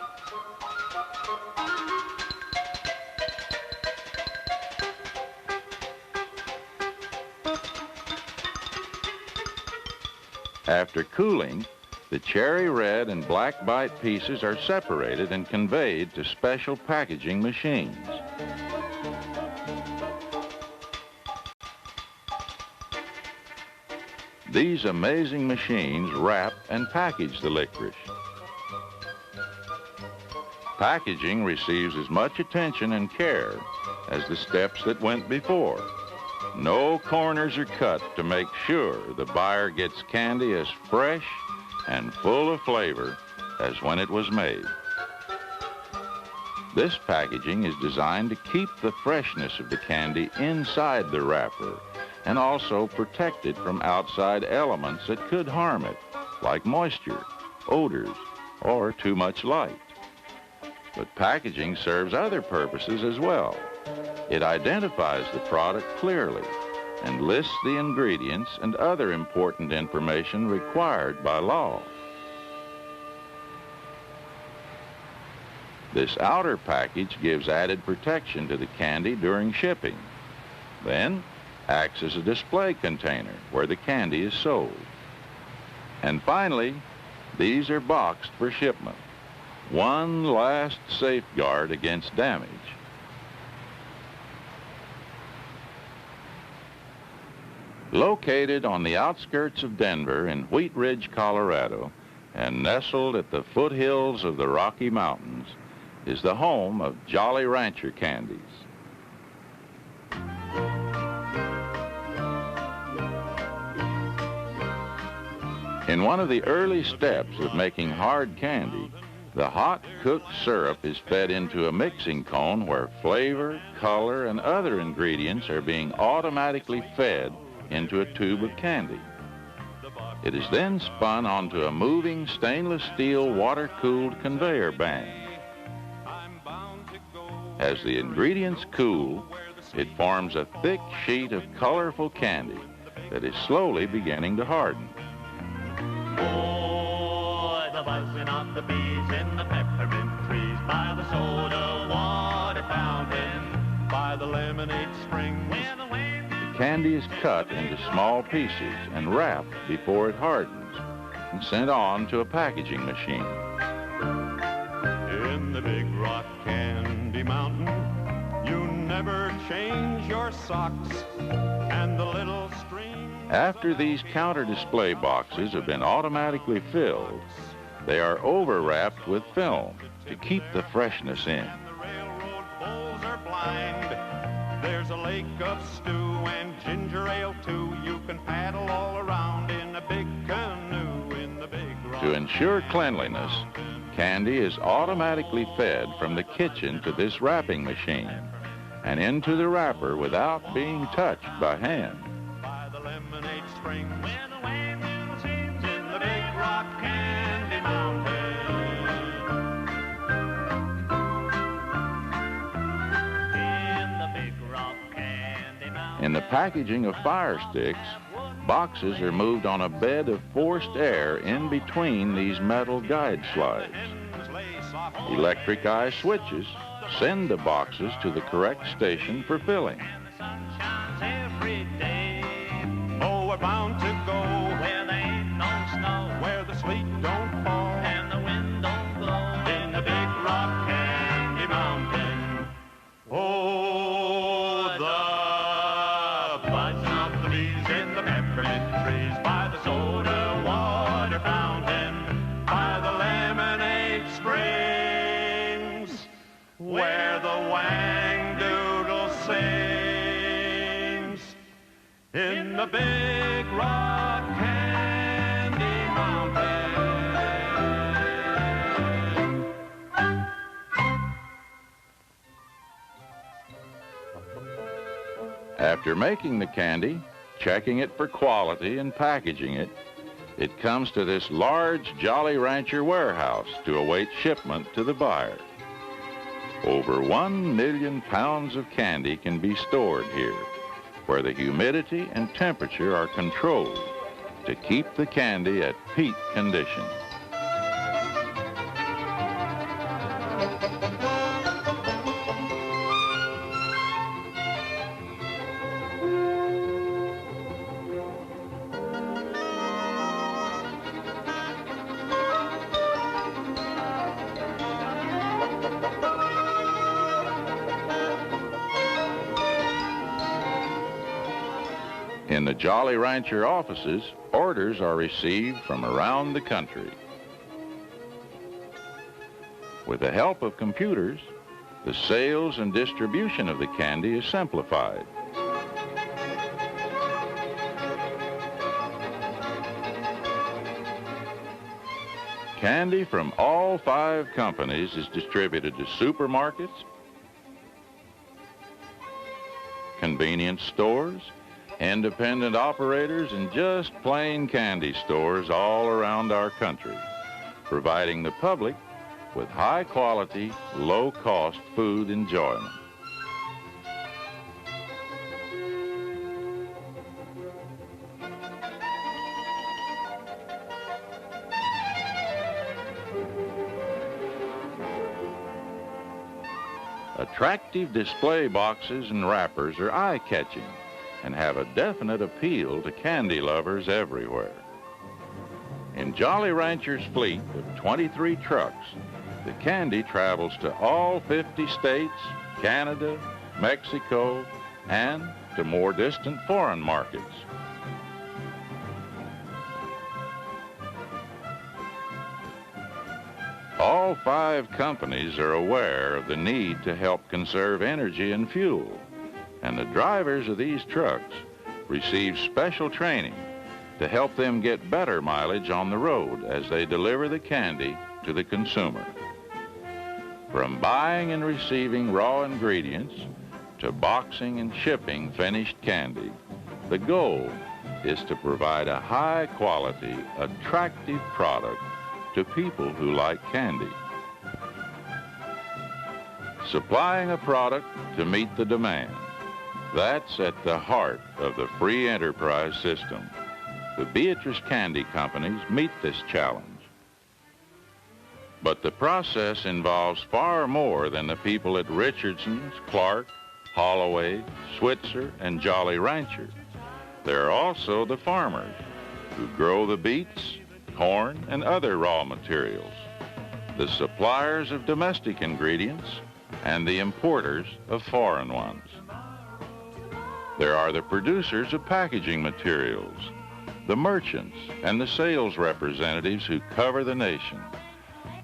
After cooling, the cherry red and black bite pieces are separated and conveyed to special packaging machines. These amazing machines wrap and package the licorice. Packaging receives as much attention and care as the steps that went before. No corners are cut to make sure the buyer gets candy as fresh and full of flavor as when it was made. This packaging is designed to keep the freshness of the candy inside the wrapper and also protect it from outside elements that could harm it, like moisture, odors, or too much light. But packaging serves other purposes as well. It identifies the product clearly and lists the ingredients and other important information required by law. This outer package gives added protection to the candy during shipping. Then, acts as a display container where the candy is sold. And finally, these are boxed for shipment. One last safeguard against damage. Located on the outskirts of Denver in Wheat Ridge, Colorado, and nestled at the foothills of the Rocky Mountains, is the home of Jolly Rancher candies. In one of the early steps of making hard candy, the hot cooked syrup is fed into a mixing cone where flavor, color, and other ingredients are being automatically fed into a tube of candy. It is then spun onto a moving stainless steel water-cooled conveyor bank. As the ingredients cool, it forms a thick sheet of colorful candy that is slowly beginning to harden. Oh, the buzzing of the bees in the peppermint trees, by the soda water fountain, by the lemonade springs. The candy is cut into small pieces and wrapped before it hardens and sent on to a packaging machine. In the Big Rock Candy Mountain, you never change your socks, and the little stream... After these counter display boxes have been automatically filled, they are overwrapped with film to keep the freshness in. Bulls are blind. There's a lake of stew and ginger ale too. You can paddle all around in a big canoe in the Big Rock. To ensure cleanliness, candy is automatically fed from the kitchen to this wrapping machine and into the wrapper without being touched by hand. By the lemonade springs, where the windmill sings in the Big Rock Candy Mountain. In the packaging of fire sticks, boxes are moved on a bed of forced air in between these metal guide slides. Electric eye switches send the boxes to the correct station for filling. Every day, oh, we're bound to go where there ain't no snow, where the sleet don't fall and the wind don't blow, in the Big Rock Candy Mountain. Oh, the buzzing of the bees in the peppermint trees, by the soda water fountain, by the lemonade springs, where the wang-doodle sings, in the Big Rock Candy Mountain. After making the candy, checking it for quality and packaging it, it comes to this large Jolly Rancher warehouse to await shipment to the buyer. Over 1 million pounds of candy can be stored here, where the humidity and temperature are controlled to keep the candy at peak condition. In the Jolly Rancher offices, orders are received from around the country. With the help of computers, the sales and distribution of the candy is simplified. Candy from all 5 companies is distributed to supermarkets, convenience stores, independent operators, and just plain candy stores all around our country, providing the public with high-quality, low-cost food enjoyment. Attractive display boxes and wrappers are eye-catching and have a definite appeal to candy lovers everywhere. In Jolly Rancher's fleet of 23 trucks, the candy travels to all 50 states, Canada, Mexico, and to more distant foreign markets. All 5 companies are aware of the need to help conserve energy and fuel, and the drivers of these trucks receive special training to help them get better mileage on the road as they deliver the candy to the consumer. From buying and receiving raw ingredients to boxing and shipping finished candy, the goal is to provide a high-quality, attractive product to people who like candy. Supplying a product to meet the demand. That's at the heart of the free enterprise system. The Beatrice Candy Companies meet this challenge. But the process involves far more than the people at Richardson's, Clark, Holloway, Switzer, and Jolly Rancher. There are also the farmers who grow the beets, corn, and other raw materials, the suppliers of domestic ingredients, and the importers of foreign ones. There are the producers of packaging materials, the merchants, and the sales representatives who cover the nation.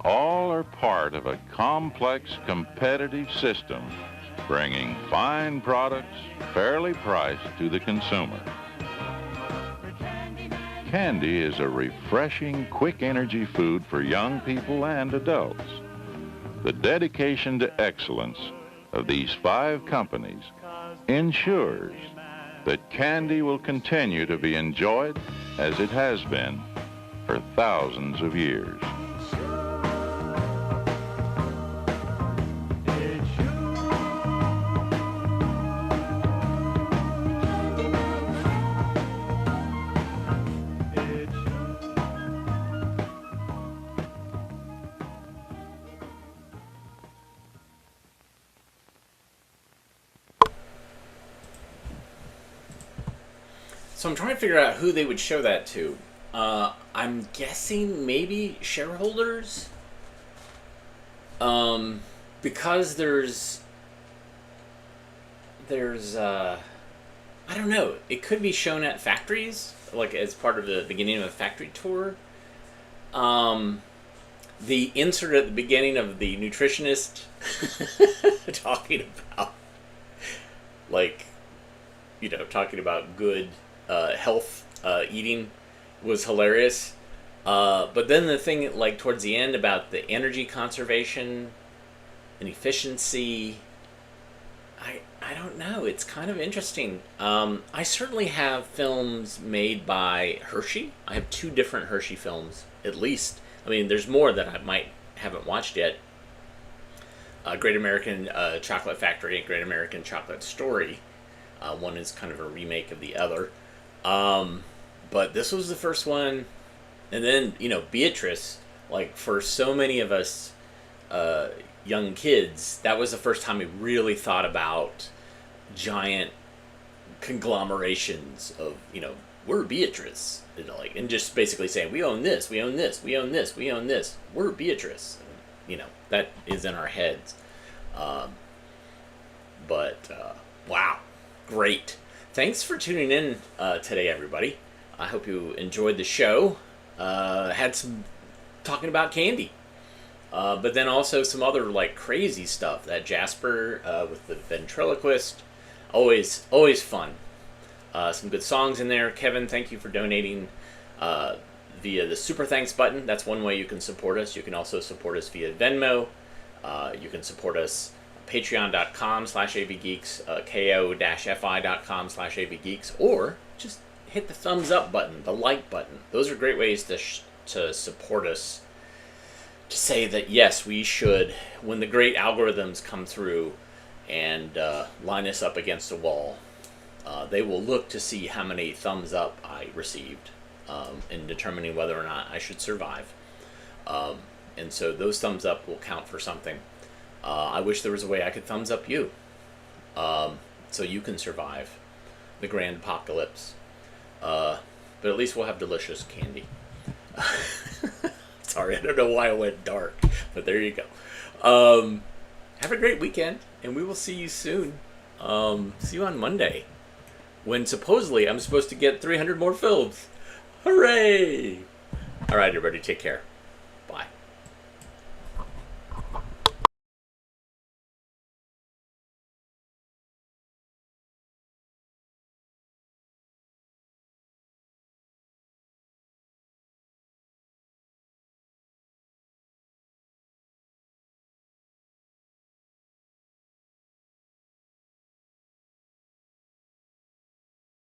All are part of a complex, competitive system bringing fine products fairly priced to the consumer. Candy is a refreshing, quick energy food for young people and adults. The dedication to excellence of these 5 companies ensures that candy will continue to be enjoyed as it has been for thousands of years. So I'm trying to figure out who they would show that to. I'm guessing maybe shareholders. Because there's I don't know. It could be shown at factories, like as part of the beginning of a factory tour. The insert at the beginning of the nutritionist talking about, like, you know, talking about good health eating was hilarious. But then the thing, like, towards the end about the energy conservation and efficiency, I don't know. It's kind of interesting. I certainly have films made by Hershey. I have 2 different Hershey films, at least. I mean, there's more that I haven't watched yet. Great American Chocolate Factory and Great American Chocolate Story. One is kind of a remake of the other. But this was the first one. And then, you know, Beatrice, like, for so many of us young kids, that was the first time we really thought about giant conglomerations of, you know, we're Beatrice. You know, like, and just basically saying, we own this, we own this, we own this, we own this. We're Beatrice. And, you know, that is in our heads. Wow. Great. Thanks for tuning in today, everybody. I hope you enjoyed the show. Had some talking about candy. But then also some other, like, crazy stuff. That Jasper with the ventriloquist. Always fun. Some good songs in there. Kevin, thank you for donating via the Super Thanks button. That's one way you can support us. You can also support us via Venmo. You can support us patreon.com/abgeeks, ko-fi.com/abgeeks, or just hit the thumbs up button, the like button. Those are great ways to support us, to say that yes, we should, when the great algorithms come through and line us up against a wall, they will look to see how many thumbs up I received in determining whether or not I should survive. And so those thumbs up will count for something. I wish there was a way I could thumbs up you, so you can survive the grand apocalypse. But at least we'll have delicious candy. Sorry, I don't know why I went dark, but there you go. Have a great weekend, and we will see you soon. See you on Monday, when supposedly I'm supposed to get 300 more films. Hooray! All right, everybody, take care.